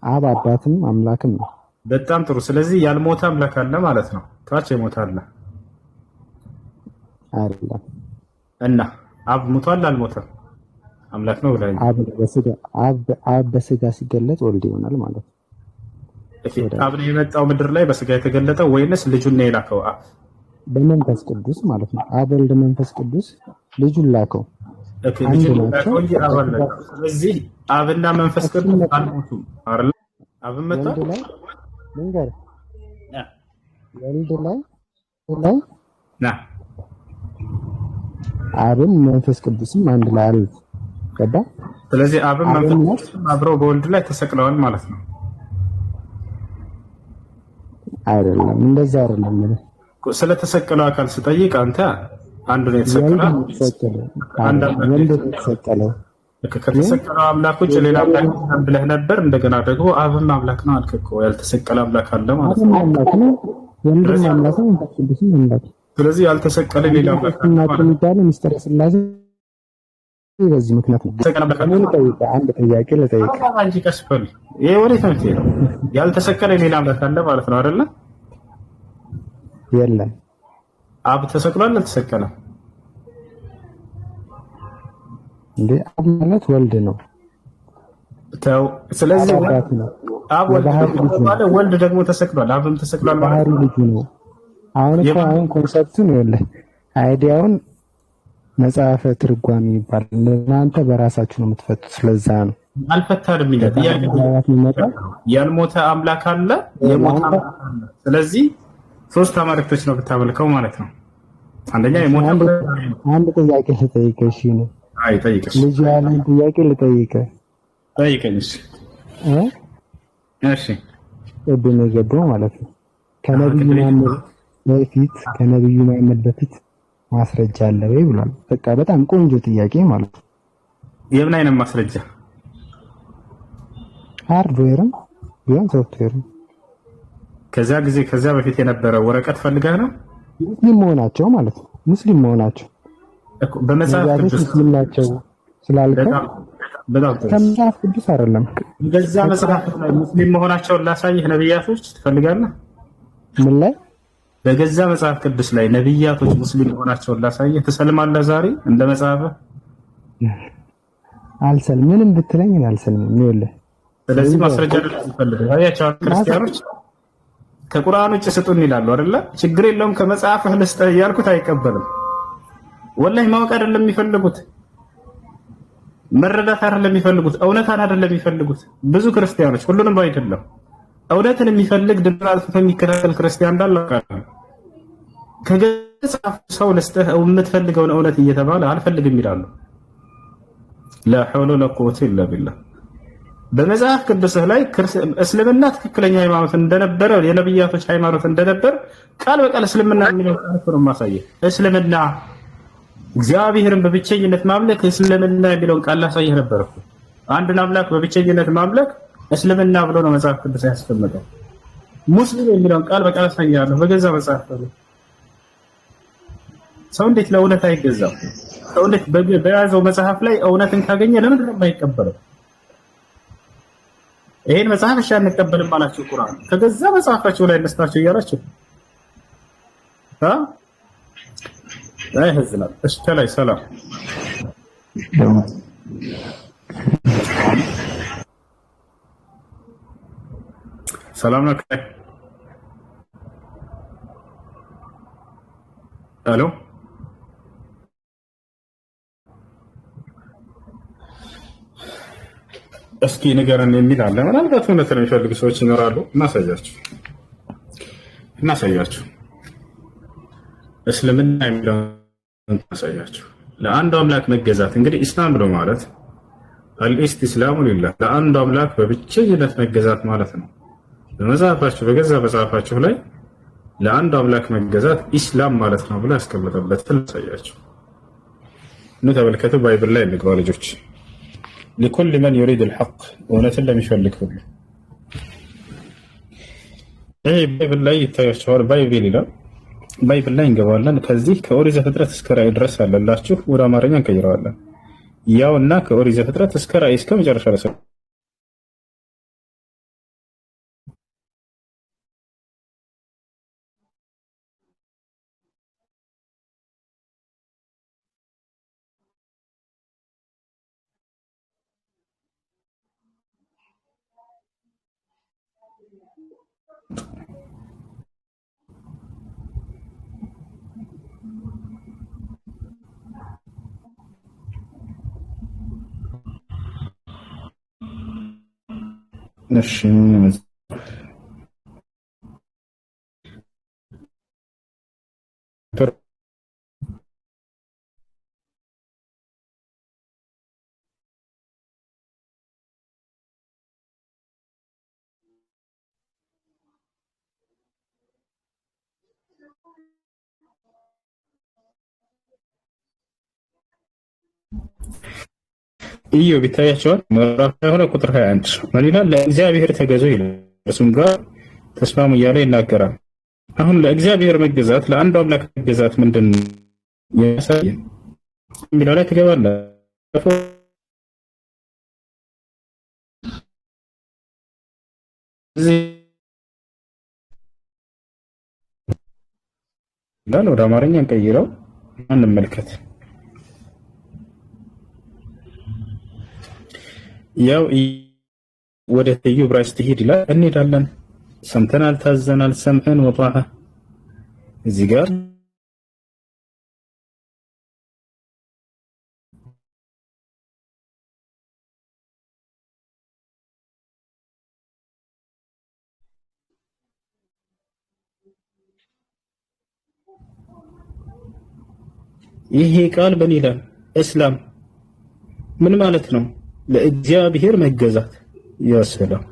አብ አባትም አምላክም ነው። በጣም ጥሩ። ስለዚህ ያልሞተ አምላክ አለ ማለት ነው። ታች የሞተ አለ አይደለም? እና አብ ሞቷል አልሞተም? አምላክ ነው ብለኸኝ። አብ በስጋ ሲገለጥ ወልድ ይሆናል ማለት ነው። አብ ነው የመጣው ምድር ላይ በስጋ የተገለጠው ወይንስ ልጁን ነው የላከው? አብ በመንፈስ ቅዱስ ማለት ነው። አብ ወልድ መንፈስ ቅዱስ ልጁን ላከው። ስለዚህ አብና መንፈስ ቅዱስ አልሞቱም አይደል? አብ መጣ ልንገርህ፣ ወልድ ላይ ና አብም መንፈስ ቅዱስም አንድ ላይ አሉ። ገባ? ስለዚህ አብም መንፈስ ቅዱስም አብረው በወልድ ላይ ተሰቅለዋል ማለት ነው አይደለም? እንደዛ አይደለም። ስለተሰቀለው አካል ስጠይቅ አንተ አንዱ ነው የተሰቀለው፣ ከተሰቀለው አምላክ ውጭ ሌላ አምላክ ብለህ ነበር። እንደገና ደግሞ አብም አምላክ ነው አልክ እኮ። ያልተሰቀለ አምላክ አለ ማለት ነው። ወልድም አምላክ ነው፣ መንፈስ ቅዱስም አምላክ። ስለዚህ ያልተሰቀለ ሌላ አምላክ ነው የሚባለው ሚስጥረ ሥላሴ በዚህ ምክንያት ነው። አንድ ጥያቄ ልጠይቅ አንቺ ቀስፈል ይሄ ወዴት ነው የምትሄደው? ያልተሰቀለ ሌላ አምላክ አለ ማለት ነው አይደለ? የለም። አብ ተሰቅሏል አልተሰቀለም? እንዴ አብ ማለት ወልድ ነው። ተው። ስለዚህ አብ ወልድ ደግሞ ተሰቅሏል፣ አብም ተሰቅሏል ማለት ልጁ ነው። አሁን ኮንሰፕቱን ይኸውልህ፣ አይዲያውን መጽሐፈ ትርጓሜ ይባላል። እናንተ በራሳችሁ ነው የምትፈቱት። ስለዛ ነው አልፈታንም ይላል። ያልሞተ አምላክ አለ፣ የሞተ አምላክ አለ። ስለዚህ ሶስት አማልክቶች ነው ብታመልከው ማለት ነው። አንደኛ የሞተ አንድ ጥያቄ ልጠይቅህ። እሺ ነው? አይ ጠይቅሽ። ልጅ ያለን ጥያቄ ልጠይቅህ። ጠይቀኝ። እሺ እብነ ገባው ማለት ነው። ከነብዩ መሐመድ በፊት ማስረጃ አለ ወይ ብሏል። በቃ በጣም ቆንጆ ጥያቄ ማለት ነው። የምን አይነት ማስረጃ? ሃርድዌርም ቢሆን ሶፍትዌርም። ከዛ በፊት የነበረ ወረቀት ፈልገህ ነው? ሙስሊም መሆናቸው ማለት ነው። ሙስሊም መሆናቸው እኮ በመጽሐፍ ቅዱስ ሙስሊም ናቸው ስላልከ ከመጽሐፍ ቅዱስ አይደለም። በዛ መጽሐፍ ላይ ሙስሊም መሆናቸውን ላሳይህ ነብያቶች ትፈልጋለህ? ምን ላይ? በገዛ መጽሐፍ ቅዱስ ላይ ነብያቶች ሙስሊም መሆናቸውን ላሳይህ ትሰልማለህ? ዛሬ እንደ መጽሐፍ አልሰልም። ምንም ብትለኝ አልሰልም። ይኸውልህ፣ ስለዚህ ማስረጃ ትፈልጋለህ? ያያቸው ክርስቲያኖች ከቁርአን ውጭ ስጡን ይላሉ አይደለ? ችግር የለውም ከመጽሐፍህ ልስጥህ እያልኩት አይቀበልም። ወላሂ ማወቅ አይደለም የሚፈልጉት፣ መረዳት አይደለም የሚፈልጉት፣ እውነታን አይደለም የሚፈልጉት። ብዙ ክርስቲያኖች፣ ሁሉንም አይደለም፣ እውነትን የሚፈልግ ድንበር አልፎ የሚከታተል ክርስቲያን እንዳለ አውቃለሁ። ከገጽ ሰው ልስጥህ የምትፈልገውን እውነት እየተባለ አልፈልግም ይላሉ። ላ ሐውለ ወላ ቁወተ ኢላ ቢላህ። በመጽሐፍ ቅዱስህ ላይ እስልምና ትክክለኛ ሃይማኖት እንደነበረ የነብያቶች ሃይማኖት እንደነበር ቃል በቃል እስልምና የሚለው ቃል ነው ማሳየህ። እስልምና እግዚአብሔርን በብቸኝነት ማምለክ እስልምና የሚለውን ቃል ላሳየህ ነበር እኮ። አንድን አምላክ በብቸኝነት ማምለክ እስልምና ብሎ ነው መጽሐፍ ቅዱስ ያስቀመጠው። ሙስሊም የሚለውን ቃል በቃል አሳያለሁ በገዛ መጽሐፍ ቅዱስ። ሰው እንዴት ለእውነት አይገዛም? ሰው እንዴት በያዘው መጽሐፍ ላይ እውነትን ካገኘ ለምንድን ነው የማይቀበለው? ይሄን መጽሐፍ እሺ አንቀበልም አላችሁ ቁርአን። ከገዛ መጽሐፋቸው ላይ እንስታቸው እያላችሁ ያህዝናል። እሺ ከላይ ሰላም ሰላም ነው። አሎ እስኪ ንገረን የሚል አለ። ምናልባት እውነት የሚፈልጉ ሰዎች ይኖራሉ። እናሳያችሁ እስልምና የሚለውን እናሳያችሁ። ለአንዱ አምላክ መገዛት እንግዲህ ኢስላም ብሎ ማለት አልኢስቲስላሙ ሊላህ ለአንዱ አምላክ በብቸኝነት መገዛት ማለት ነው። በመጽሐፋችሁ በገዛ መጽሐፋችሁ ላይ ለአንዱ አምላክ መገዛት ኢስላም ማለት ነው ብሎ ያስቀመጠበት እናሳያችሁ። ተመልከቱ። ባይብል ላይ እንግባ ልጆች። لكل من يريد الحق እውነትን ለሚፈልግ ሁሉ ይሄ ባይብል ላይ ይታያችኋል። ባይብል ይላል። ባይብል ላይ እንገባለን። ከዚህ ከኦሪት ዘፍጥረት እስከ ራእይ ድረስ አለላችሁ። ወደ አማርኛ እንቀይረዋለን። ያውና ከኦሪት ዘፍጥረት እስከ ራእይ እስከ መጨረሻ ድረስ እሺ ኢዮብ ይታያቸዋል። ምዕራፍ 20 ቁጥር 21 ምን ይላል? ለእግዚአብሔር ተገዙ ይላል፣ እርሱም ጋር ተስማሙ እያለ ይናገራል። አሁን ለእግዚአብሔር መገዛት ለአንዱ አምላክ መገዛት ምንድን ያሳየን የሚለው ላይ ትገባለህ። ወደ አማርኛ እንቀይረው እንመልከት። ያው ወደ ኢዮብ ራስ ትሄድ ይላል። እንሄዳለን። ሰምተናል፣ ታዘናል፣ ሰምዕን ወጣዓ እዚህ ጋር ይሄ ቃል ምን ይላል? እስላም ምን ማለት ነው? ለእግዚአብሔር መገዛት ያሰላም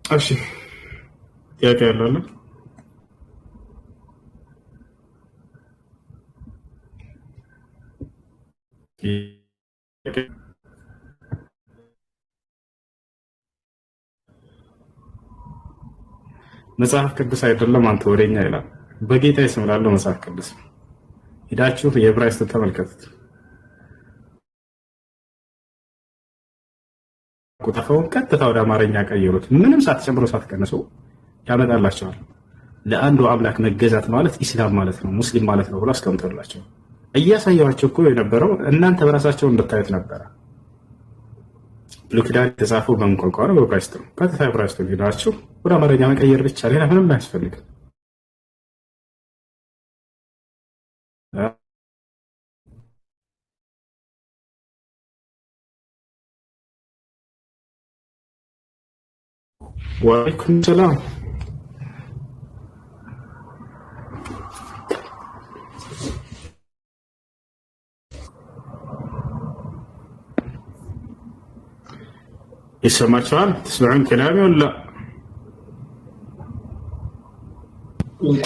እሺ ጥያቄ ያለው መጽሐፍ ቅዱስ አይደለም አንተ ወሬኛ ይላል። በጌታ ይስምላል መጽሐፍ ቅዱስ ሄዳችሁ የዕብራይስጥ ተመልከቱት። ቁጥፈውን ቀጥታ ወደ አማርኛ ቀይሩት። ምንም ሳትጨምሩ ሳትቀንሱ ያመጣላችኋል። ለአንዱ አምላክ መገዛት ማለት ኢስላም ማለት ነው፣ ሙስሊም ማለት ነው ብሎ አስቀምጦላቸው እያሳያቸው እኮ የነበረው እናንተ በራሳቸው እንድታዩት ነበረ። ብሉይ ኪዳን የተጻፈው በቋንቋ ነው፣ በዕብራይስጥ ነው። ቀጥታ ዕብራይስጥ ሄዳችሁ ወደ አማርኛ መቀየር ብቻ፣ ሌላ ምንም አያስፈልግም። ወአለይኩም ሰላም። ይሰማችኋል? ትስማዑን ከላሚ ወላ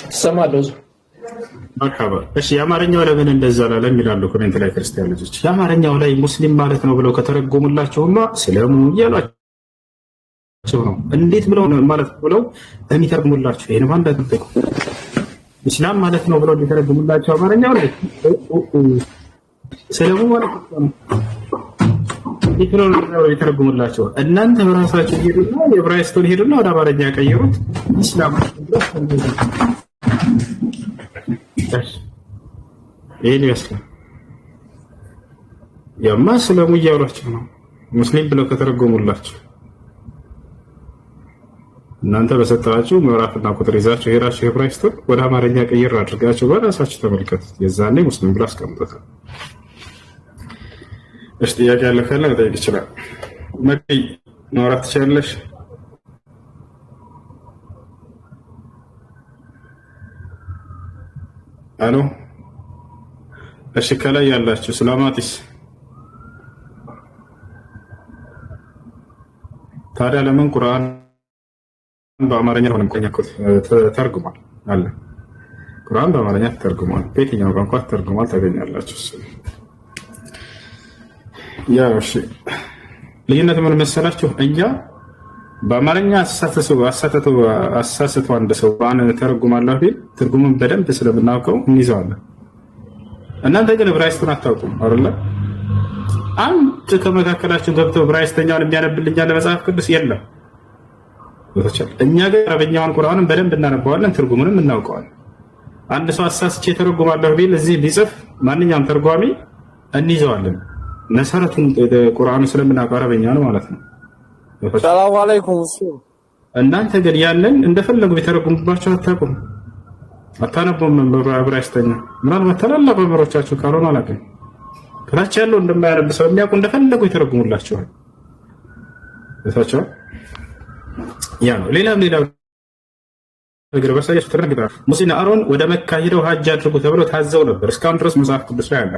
ትሰማለህ? መርሐባ። እሺ የአማርኛው ለምን እንደዛ ላለም ይላሉ ኮሜንት ላይ ክርስቲያን ልጆች። የአማርኛው ላይ ሙስሊም ማለት ነው ብለው ከተረጎሙላቸውማ ስለሙ እያሏቸው ነው። እንዴት ብለው ማለት ብለው የሚተረጉሙላቸው ይሄን ማን እንደጠቁ ኢስላም ማለት ነው ብለው እንዲተረጉሙላቸው አማርኛው ላይ ሰለሙ ማለት ነው። ይክሮን ነው የተረጉሙላቸው። እናንተ በራሳችሁ ሄዱና የዕብራይስጡን ሄዱና ወደ አማርኛ ቀየሩት። እስላም ይሄን ይመስላል። ያማ ሰለሙ እያወራችሁ ነው ሙስሊም ብለው ከተረጎሙላችሁ እናንተ በሰጣችሁ ምዕራፍና ቁጥር ይዛችሁ ሄዳችሁ የዕብራይስጡን ወደ አማርኛ ቀይር አድርጋችሁ በራሳችሁ ተመልከቱት። የዛኔ ሙስሊም ብለው አስቀምጡታል። እሺ ጥያቄ ያለ ካለ መጠየቅ ይችላል። መቂ ማውራት ትችላለሽ? አሎ እሺ ከላይ ያላችሁ ሰላማቲስ ታዲያ ለምን ቁርአን በአማርኛ ሆነም ቆየኩት ተርጉሟል አለ። ቁርአን በአማርኛ ተርጉሟል። በየትኛው ቋንቋ ተርጉሟል ታገኛላችሁ። ያው እሺ ልዩነት ምን መሰላችሁ? እኛ በአማርኛ አሳሰቱ አንድ ሰው ቁርአን ተርጉማለሁ ቢል ትርጉሙን በደንብ ስለምናውቀው እንይዘዋለን። እናንተ ግን ዕብራይስጡን አታውቁም አይደል? አንድ ከመካከላችሁ ገብቶ ዕብራይስተኛውን የሚያነብልኛል መጽሐፍ ቅዱስ የለም። እኛ ግን አረበኛውን ቁርአንን በደንብ እናነባዋለን፣ ትርጉሙንም እናውቀዋለን። አንድ ሰው አሳስቼ ተረጉማለሁ ቢል እዚህ ቢጽፍ ማንኛውም ተርጓሚ እንይዘዋለን። መሰረቱን ቁርአኑ ስለምናውቀው አረበኛ ነው ማለት ነው። ሰላም አለይኩም። እናንተ ግን ያንን እንደፈለጉ ቢተረጉሙባችሁ አታውቁም፣ አታነቡም። በዕብራይስተኛ ምናልባት ታላላቅ መምህሮቻችሁ ካልሆነ አላውቅም። ከታች ያለው እንደማያነብ ሰው የሚያውቁ እንደፈለጉ ይተረጉሙላችኋል። እታቸው ያ ነው። ሌላም ነገር በሳይስ ተረጋግጣ ሙሴና አሮን ወደ መካ ሄደው ሀጅ አድርጉ ተብለው ታዘው ነበር። እስካሁን ድረስ መጽሐፍ ቅዱስ ላይ አለ።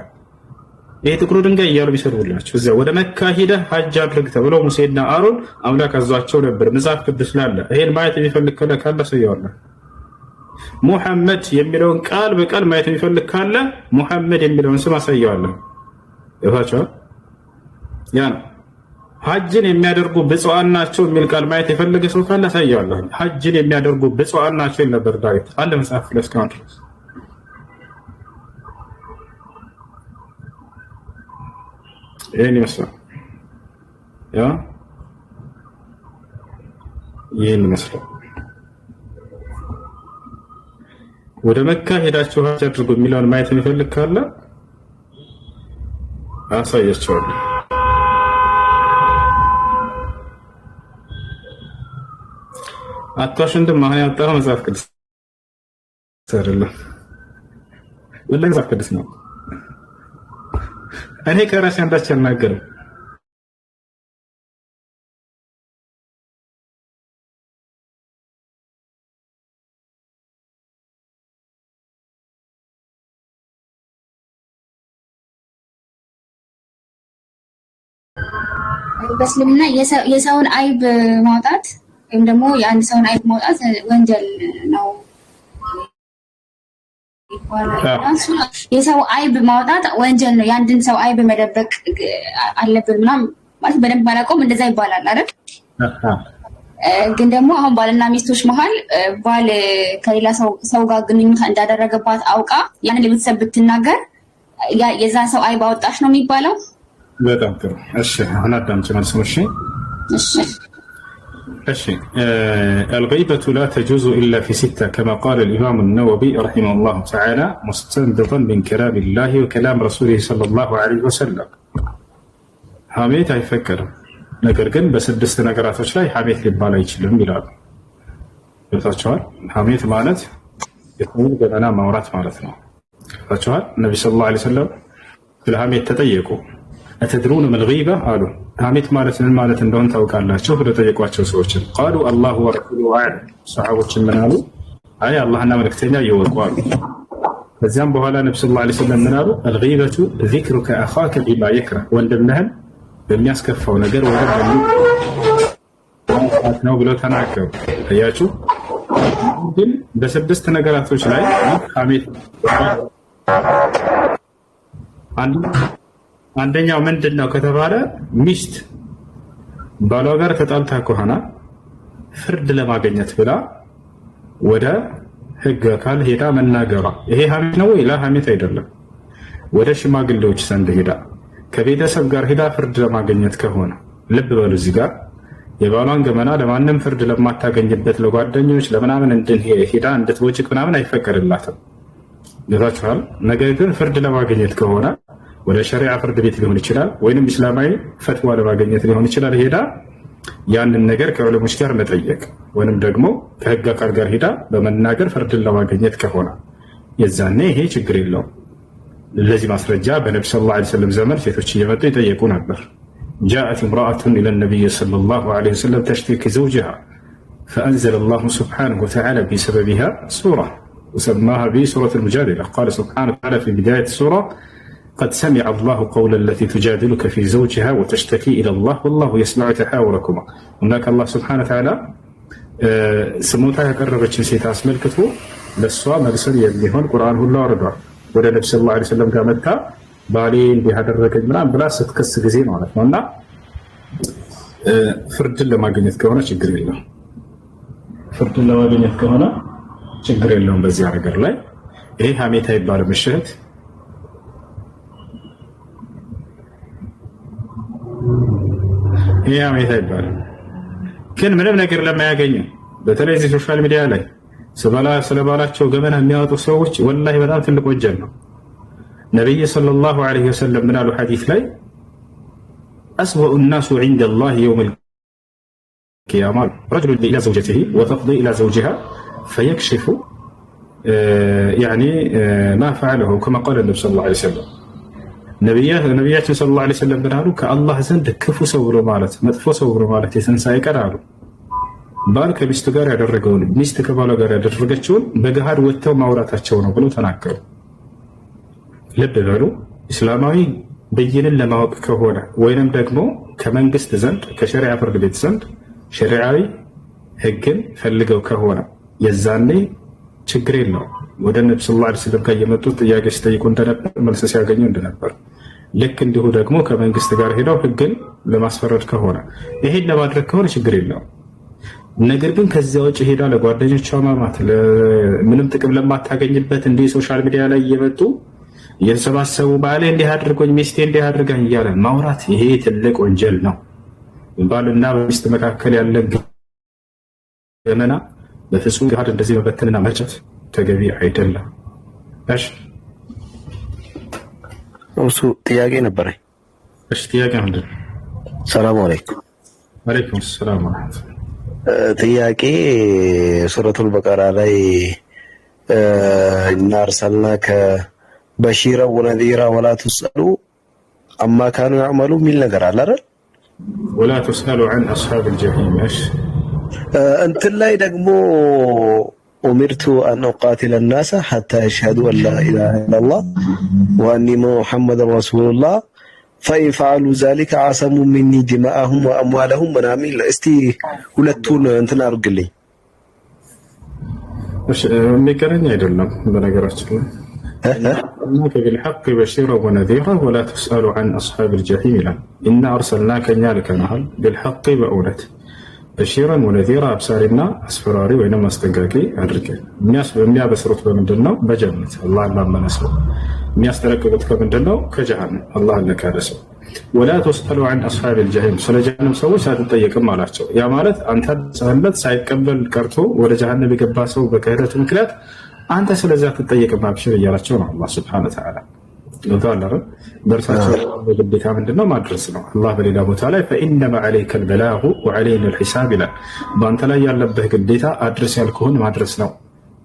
ይሄ ጥቁሩ ድንጋይ እያሉ ቢሰሩላችሁ እዚያ ወደ መካ ሄደህ ሀጅ አድርግ ተብለው ሙሴና አሮን አምላክ አዟቸው ነበር። መጽሐፍ ቅዱስ ላይ አለ። ይሄን ማየት የሚፈልግ ካለ ሰየዋለ። ሙሐመድ የሚለውን ቃል በቃል ማየት የሚፈልግ ካለ ሙሐመድ የሚለውን ስም አሳየዋለሁ። ይፋቸው ያ ነው። ሐጅን የሚያደርጉ ብፁዓን ናቸው የሚል ቃል ማየት የፈለገ ሰው ካለ አሳየዋለሁ። ሐጅን የሚያደርጉ ብፁዓን ናቸው ይል ነበር ዳዊት አለ መጽሐፍ ላይ እስካሁን ድረስ። ይሄን ይመስላል። ይሄን ይመስላል። ወደ መካ ሄዳችሁ ሐጅ አድርጉ የሚለውን ማየት የሚፈልግ ካለ አሳያቸዋለሁ። አታሽንድም ማን ያወጣው መጽሐፍ ቅዱስ አይደለም፣ ወላሂ መጽሐፍ ቅዱስ ነው። እኔ ከራሴ አንዳች አልናገርም። በእስልምና የሰውን አይብ ማውጣት ወይም ደግሞ የአንድ ሰውን አይብ ማውጣት ወንጀል ነው ይባላል። የሰው አይብ ማውጣት ወንጀል ነው። የአንድን ሰው አይብ መደበቅ አለብን ምናምን ማለት በደንብ ባላውቀውም እንደዛ ይባላል አይደል? ግን ደግሞ አሁን ባልና ሚስቶች መሀል ባል ከሌላ ሰው ጋር ግንኙነት እንዳደረገባት አውቃ ያንን ለቤተሰብ ብትናገር የዛ ሰው አይብ አወጣሽ ነው የሚባለው? በጣም ጥሩ። እሺ አሁን አዳምጪ መልሱን። እሺ الغيبة لا تجوز إلا في ستة كما قال الإمام النووي رحمه الله تعالى مستنبطا من كلام الله وكلام رسوله صلى الله عليه وسلم. ሐሜት አይፈቀድም፣ ነገር ግን በስድስት ነገራቶች ላይ ሐሜት ሊባል አይችልም ይላሉ። ታውቃላችሁ ሐሜት ማለት የሰውን ገበና ማውራት ማለት ነው። ታውቃላችሁ ነብዩ ሰለላሁ ዐለይሂ ወሰለም ስለ ሐሜት ተጠየቁ። أتدرون ما الغيبة؟ قالوا ሐሜት ማለት ምን ማለት እንደሆነ ታውቃላችሁ ብለው ጠየቋቸው ሰዎችን። قالوا الله ورسوله أعلم። ሰሃቦችን ምን አሉ? አይ አላህና መልእክተኛ ይወቁ አሉ። ከዚያም በኋላ ነብዩ ሰለላሁ ዐለይሂ ወሰለም ምን አሉ? الغيبة ذكرك أخاك بما يكره። ወንድምህን በሚያስከፋው ነገር ወደ ነው ብለው ተናገሩ። አያችሁ ግን በስድስት ነገራቶች ላይ ሐሜት አንደኛው ምንድነው ከተባለ ሚስት ባሏ ጋር ተጣልታ ከሆነ ፍርድ ለማግኘት ብላ ወደ ህግ አካል ሄዳ መናገሯ ይሄ ሐሜት ነው ወይ? ሐሜት አይደለም። ወደ ሽማግሌዎች ዘንድ ሄዳ ከቤተሰብ ጋር ሄዳ ፍርድ ለማግኘት ከሆነ ልብ በሉ እዚህ ጋር የባሏን ገመና ለማንም ፍርድ ለማታገኝበት ለጓደኞች ለምናምን ሄዳ እንድትቦጭቅ ምናምን አይፈቀድላትም። ገብታችኋል? ነገር ግን ፍርድ ለማግኘት ከሆነ ወደ ሸሪዓ ፍርድ ቤት ሊሆን ይችላል፣ ወይንም እስላማዊ ፈትዋ ለማግኘት ሊሆን ይችላል። ሄዳ ያንን ነገር ከዑለሞች ጋር መጠየቅ ወይንም ደግሞ ከህግ አካል ጋር ሄዳ በመናገር ፍርድን ለማግኘት ከሆነ የዛኔ ይሄ ችግር የለውም። ለዚህ ማስረጃ በነብዩ ሰለላሁ ዐለይሂ ወሰለም ዘመን ሴቶች እየመጡ ይጠየቁ ነበር። جاءت امرأة إلى النبي صلى الله عليه وسلم تشتكي زوجها فأنزل الله سبحانه وتعالى بسببها سورة وسماها بسورة المجادلة. قال سبحانه وتعالى في بداية السورة قد سمع الله قول التي تجادلك في زوجها وتشتكي إلى الله والله يسمع تحاوركما. هناك الله سبحانه وتعالى سموتها يقربت سيتا اسملكته للصواب مرسل يبنيهون قرآن الله ورضا ወደ ነብዩ ሰለላሁ ዐለይሂ ወሰለም ጋር መጣ ባሌ እንዲህ አደረገኝ ምናምን ብላ ስትከስ ጊዜ ማለት ነውና ፍርድን ለማግኘት ከሆነ ችግር የለውም። ፍርድን ለማግኘት ከሆነ ችግር የለውም። በዚህ ነገር ላይ ይሄ ሀሜታ ይባላል። ምሽት ይሄ ሀሜታ ይባላል። ግን ምንም ነገር ለማያገኙ በተለይ እዚህ ሶሻል ሚዲያ ላይ ስለባላቸው ገመና የሚያወጡ ሰዎች ወላሂ በጣም ትልቅ ወንጀል ነው። ነብይ ሰለላሁ ዐለይሂ ወሰለም ምን አሉ ሐዲስ ላይ أسوأ الناس عند الله يوم القيامة رجل إلى زوجته وتفضي إلى زوجها فيكشف يعني ما فعله كما قال النبي صلى الله عليه وسلم ነቢያችን ሰለላሁ ዐለይሂ ወሰለም ምን አሉ? ከአላህ ዘንድ ክፉ ሰው ብሎ ማለት መጥፎ ሰው ብሎ ማለት የትንሣኤ ቀን አሉ ባል ከሚስቱ ጋር ያደረገውን ሚስት ከባሏ ጋር ያደረገችውን በገሃድ ወጥተው ማውራታቸው ነው ብለው ተናገሩ። ልብ በሉ። እስላማዊ ብይንን ለማወቅ ከሆነ ወይንም ደግሞ ከመንግስት ዘንድ ከሸሪዓ ፍርድ ቤት ዘንድ ሸሪዓዊ ህግን ፈልገው ከሆነ የዛኔ ችግር የለውም። ወደ ነብዩ ሰለላሁ ዐለይሂ ወሰለም ጋር የመጡ ጥያቄ ሲጠይቁ እንደነበር መልስ ሲያገኙ እንደነበር ልክ እንዲሁ ደግሞ ከመንግስት ጋር ሄደው ህግን ለማስፈረድ ከሆነ ይሄን ለማድረግ ከሆነ ችግር የለውም። ነገር ግን ከዚያ ውጭ ሄዳ ለጓደኞቿ ማማት ምንም ጥቅም ለማታገኝበት እንደ ሶሻል ሚዲያ ላይ እየመጡ እየተሰባሰቡ ባሌ እንዲህ አድርጎኝ ሚስቴ እንዲህ አድርጋኝ እያለ ማውራት ይሄ ትልቅ ወንጀል ነው። ባልና በሚስት መካከል ያለ ገመና በፍጹም ጋር እንደዚህ መበተንና መርጨት ተገቢ አይደለም። እሺ እሱ ጥያቄ ነበረኝ። እሺ ጥያቄ ምንድን ነው? ሰላም አለይኩም። ወአለይኩም ሰላም ወራህመቱላህ። ጥያቄ ሱረቱል በቀራ ላይ እና አርሰልናከ በሺራ ወነዚራ ወላ ተስአሉ አማ ካኑ ያዕመሉ ሚል ነገር አለ አይደል? ወላ ተስአሉ عن اصحاب الجحيم እሺ እንትን ላይ ደግሞ أمرت أن أقاتل الناس حتى يشهدوا أن لا إله إلا الله وأني محمد رسول الله فإن فعلوا ذلك عصموا مني دماءهم وأموالهم منامي استي ሁለቱን እንትን አድርግልኝ። እሺ የሚገናኝ አይደለም በነገራችን ላይ إنك بالحق بشيرا ونذيرا ولا تسأل عن أصحاب الجحيم إنا أرسلناك نالك نهل بالحق بأولت بشيرا ونذيرا أبصارنا أسفراري وإنما استنقاكي أدركي الناس بسرط بمندنا بجنة الله لما نسوا الناس تركبتك مندنا كجهنم الله لك رسو ولا تسأل عن أصحاب الجحيم سلا جهنم سوي ساتطيق مالاتشو يا مالت أنت سهلت سايقبل كرتو ولا جهنم يقباسو بكهرة مكلات أنت سلا ذات تطيق ما بشر يالاتشو الله سبحانه وتعالى نظالر برساتشو بديتا مندنا ما درسنا الله بلينا بوتالا فإنما عليك البلاغ وعلينا الحساب لا بانت لا يالبه قديتا أدرس يالكون ما درسنا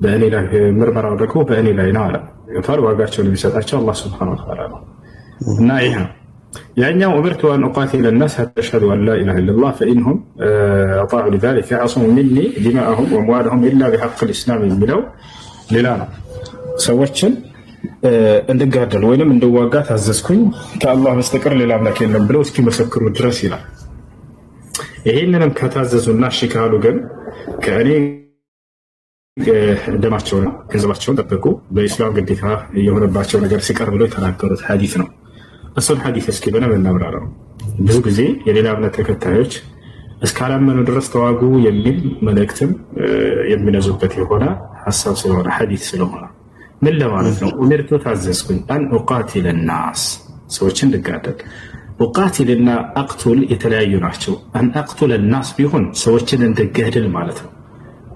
بأني لا مرمر ودكو بأني لا ينالا يطال واقاتشو لبساتشو الله سبحانه وتعالى نائها يعني أمرت أن أقاتل الناس حتى يشهدوا أن لا إله إلا الله فإنهم أطاعوا لذلك عصموا مني دماءهم وأموالهم إلا بحق الإسلام الملو للانا سوتشن እንድጋደል ወይንም እንደዋጋ ታዘዝኩኝ ከአላህ በስተቀር ሌላ አምላክ የለም ብለው እስኪመሰክሩ ድረስ ይላል። ይሄንንም ከታዘዙና እሺ ካሉ ግን ከእኔ ደማቸውና ገንዘባቸውን ጠብቁ በኢስላም ግዴታ የሆነባቸው ነገር ሲቀር ብለው የተናገሩት ሐዲስ ነው። እሱን ሐዲስ እስኪ በደንብ እናብራራው። ብዙ ጊዜ የሌላ እምነት ተከታዮች እስካላመኑ ድረስ ተዋጉ የሚል መልእክትም የሚነዙበት የሆነ ሐሳብ ስለሆነ ሐዲስ ስለሆነ ምን ለማለት ነው? ኡሚርቱ ታዘዝኩኝ አን ኡቃቲለ ናስ ሰዎችን ልጋደል። ኡቃቲልና አቅቱል የተለያዩ ናቸው። አን አቅቱለ ናስ ቢሆን ሰዎችን እንድገድል ማለት ነው።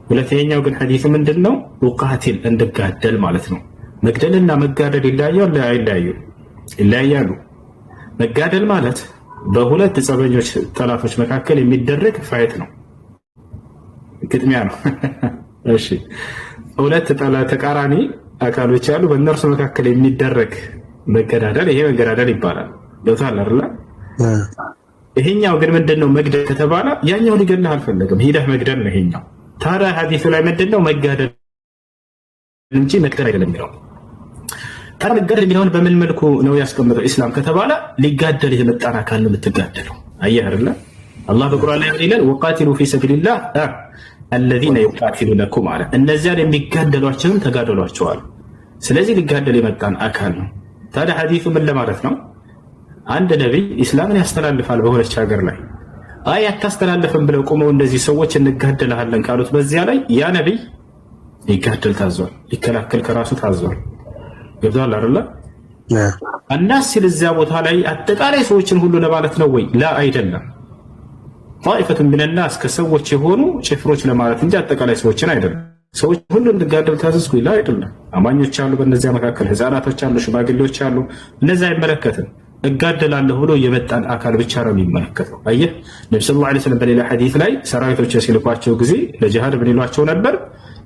ሁለተኛው ግን ሐዲሱ ምንድነው? ኡቃቲል እንድጋደል ማለት ነው። መግደልና መጋደል ይለያያሉ? ይለያያሉ። መጋደል ማለት በሁለት ጸበኞች ጠላቶች መካከል የሚደረግ ፋይት ነው፣ ግጥሚያ ነው። እሺ ሁለት ተቃራኒ አካሎች ያሉ በእነርሱ መካከል የሚደረግ መገዳደል፣ ይሄ መገዳደል ይባላል። ገብቶሃል አይደል? ይሄኛው ግን ምንድነው? መግደል ከተባለ ያኛው ሊገድልህ አልፈለገም፣ ሂደህ መግደል ነው ይሄኛው። ታዲያ ሐዲሱ ላይ ምንድነው? መጋደል እንጂ መግደል አይደለም የሚለው። ታዲያ መጋደል የሚለውን በምን መልኩ ነው ያስቀመጠው ኢስላም ከተባለ ሊጋደል የመጣን አካል ነው የምትጋደለው። አየህ አይደል? አላህ በቁርአን ላይ ይላል ወቃቲሉ ፊ ሰቢልላህ الذين يقاتلونكم على እነዚያን የሚጋደሏቸውን ተጋደሏቸዋል። ስለዚህ ሊጋደል የመጣን አካል ነው። ታዲያ ሐዲሱ ምን ለማለት ነው? አንድ ነብይ ኢስላምን ያስተላልፋል በሆነች ሀገር ላይ አይ አታስተላልፍም ብለው ቆመው እንደዚህ ሰዎች እንጋደላለን ካሉት በዚያ ላይ ያ ነብይ ሊጋደል ታዟል፣ ሊከላከል ከራሱ ታዟል። ገብቶሃል አይደል? الناس ሲል እዚያ ቦታ ላይ አጠቃላይ ሰዎችን ሁሉ ለማለት ነው ወይ? ላ አይደለም። طائفة من الناس ከሰዎች የሆኑ ጭፍሮች ለማለት እንጂ አጠቃላይ ሰዎችን አይደለም። ሰዎች ሁሉ እንድጋደል ታዘዝኩ ይላ አይደለም። አማኞች አሉ፣ በእነዚያ መካከል ህፃናቶች አሉ፣ ሽማግሌዎች አሉ። እነዛ አይመለከትም። እጋደላለሁ ብሎ የመጣን አካል ብቻ ነው የሚመለከተው። አየህ ነብዩ ሰለላሁ ዐለይሂ ወሰለም በሌላ ሐዲስ ላይ ሰራዊቶች ሲልኳቸው ጊዜ ለጂሃድ ምን ይሏቸው ነበር?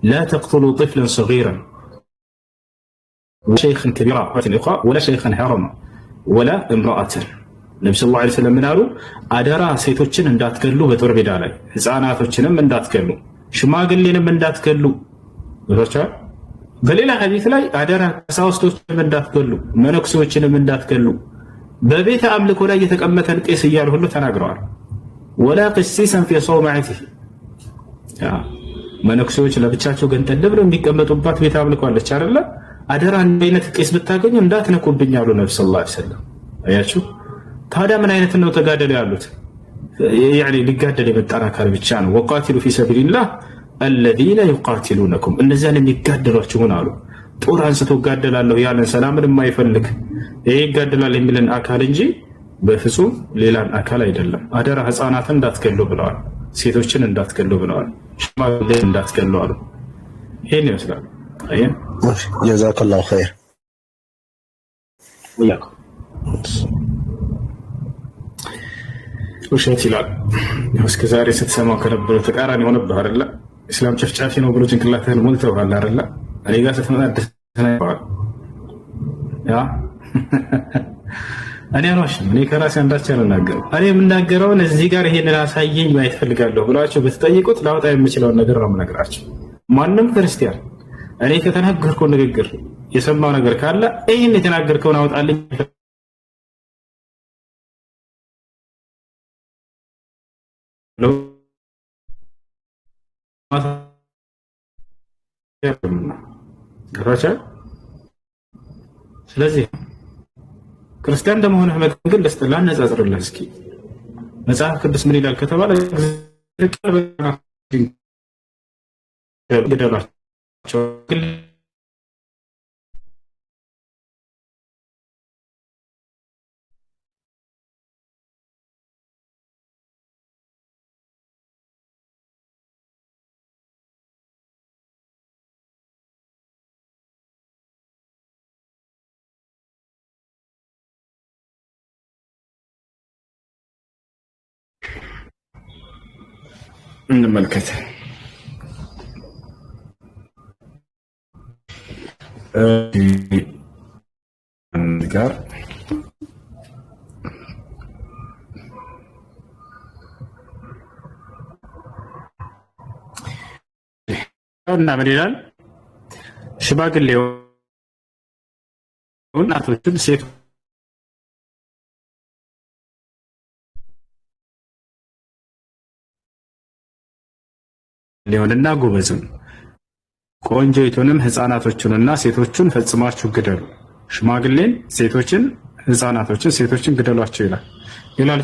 لا تقتلوا طفلا صغيرا شيخا كبيرا ولا شيخا حرما ولا امرأة ነብዩ ሰለላሁ ዐለይሂ ወሰለም ምን አሉ? አደራ ሴቶችን እንዳትገሉ፣ በጦር ሜዳ ላይ ህፃናቶችንም እንዳትገሉ፣ ሽማግሌንም እንዳትገሉ። በሌላ ሐዲስ ላይ አደራ ቀሳውስቶችንም እንዳትገሉ፣ መነኩሴዎችንም እንዳትገሉ፣ በቤተ አምልኮ ላይ የተቀመጠን ቄስ እያሉ ሁሉ ተናግረዋል። ወላ ቂሲሰን ፊ ሶማዕቲሂ መነኩሴዎች ለብቻቸው ገንጠል ብለው የሚቀመጡባት ቤተ አምልኮ አለች አይደለ? አደራ እንደ አይነት ቄስ ብታገኙ እንዳትነኩብኝ አሉ ነብዩ ሰለላሁ ዐለይሂ ወሰለም። አያችሁ? ታዲያ ምን አይነት ነው ተጋደሉ ያሉት? ያኒ ሊጋደል የመጣን አካል ብቻ ነው። ወቃቲሉ ፊ ሰቢልላህ الذين يقاتلونكم እነዚያን የሚጋደሏችሁን አሉ። ጦር አንስቶ ጋደላለሁ ያለን ሰላምን የማይፈልግ ይሄ ይጋደላል የሚልን አካል እንጂ በፍጹም ሌላን አካል አይደለም። አደራ ህፃናትን እንዳትገሉ ብለዋል፣ ሴቶችን እንዳትገሉ ብለዋል፣ ሽማግሌን እንዳትገሉ አሉ። ይሄን ይመስላል። አየህ ጀዛከላሁ ኸይር ወያኩ ውሸት ይላል። እስከ ዛሬ ስትሰማው ከነበረው ተቃራኒ ሆነብህ አይደለ? እስላም ጨፍጫፊ ነው ብሎ ጭንቅላትህን ሞልተውሃል አይደለ? እኔ ጋር ስትመጣ ደስታናል ያ እኔ አልዋሽም። እኔ ከራሴ አንዳች አልናገርም። እኔ የምናገረውን እዚህ ጋር ይሄንን አሳየኝ ማየት ፈልጋለሁ ብላችሁ ብትጠይቁት ላወጣ የምችለውን ነገር ነው የምነግራችሁ። ማንም ክርስቲያን እኔ ከተናገርኩው ንግግር የሰማው ነገር ካለ ይሄን የተናገርከውን አውጣልኝ ስለዚህ ክርስቲያን እንደመሆንህ መጠን ግን ላነጻጽርልህ እስኪ መጽሐፍ ቅዱስ ምን ይላል ከተባለ ገደሏቸው እንመልከት። ጋር እና ምን ይላል? ሽማግሌው እናቶችን ሴት ሊሆንና ጎበዝም ቆንጆይቱንም ህፃናቶቹንና ሴቶቹን ፈጽማችሁ ግደሉ። ሽማግሌን፣ ሴቶችን፣ ህፃናቶችን፣ ሴቶችን ግደሏቸው ይላል።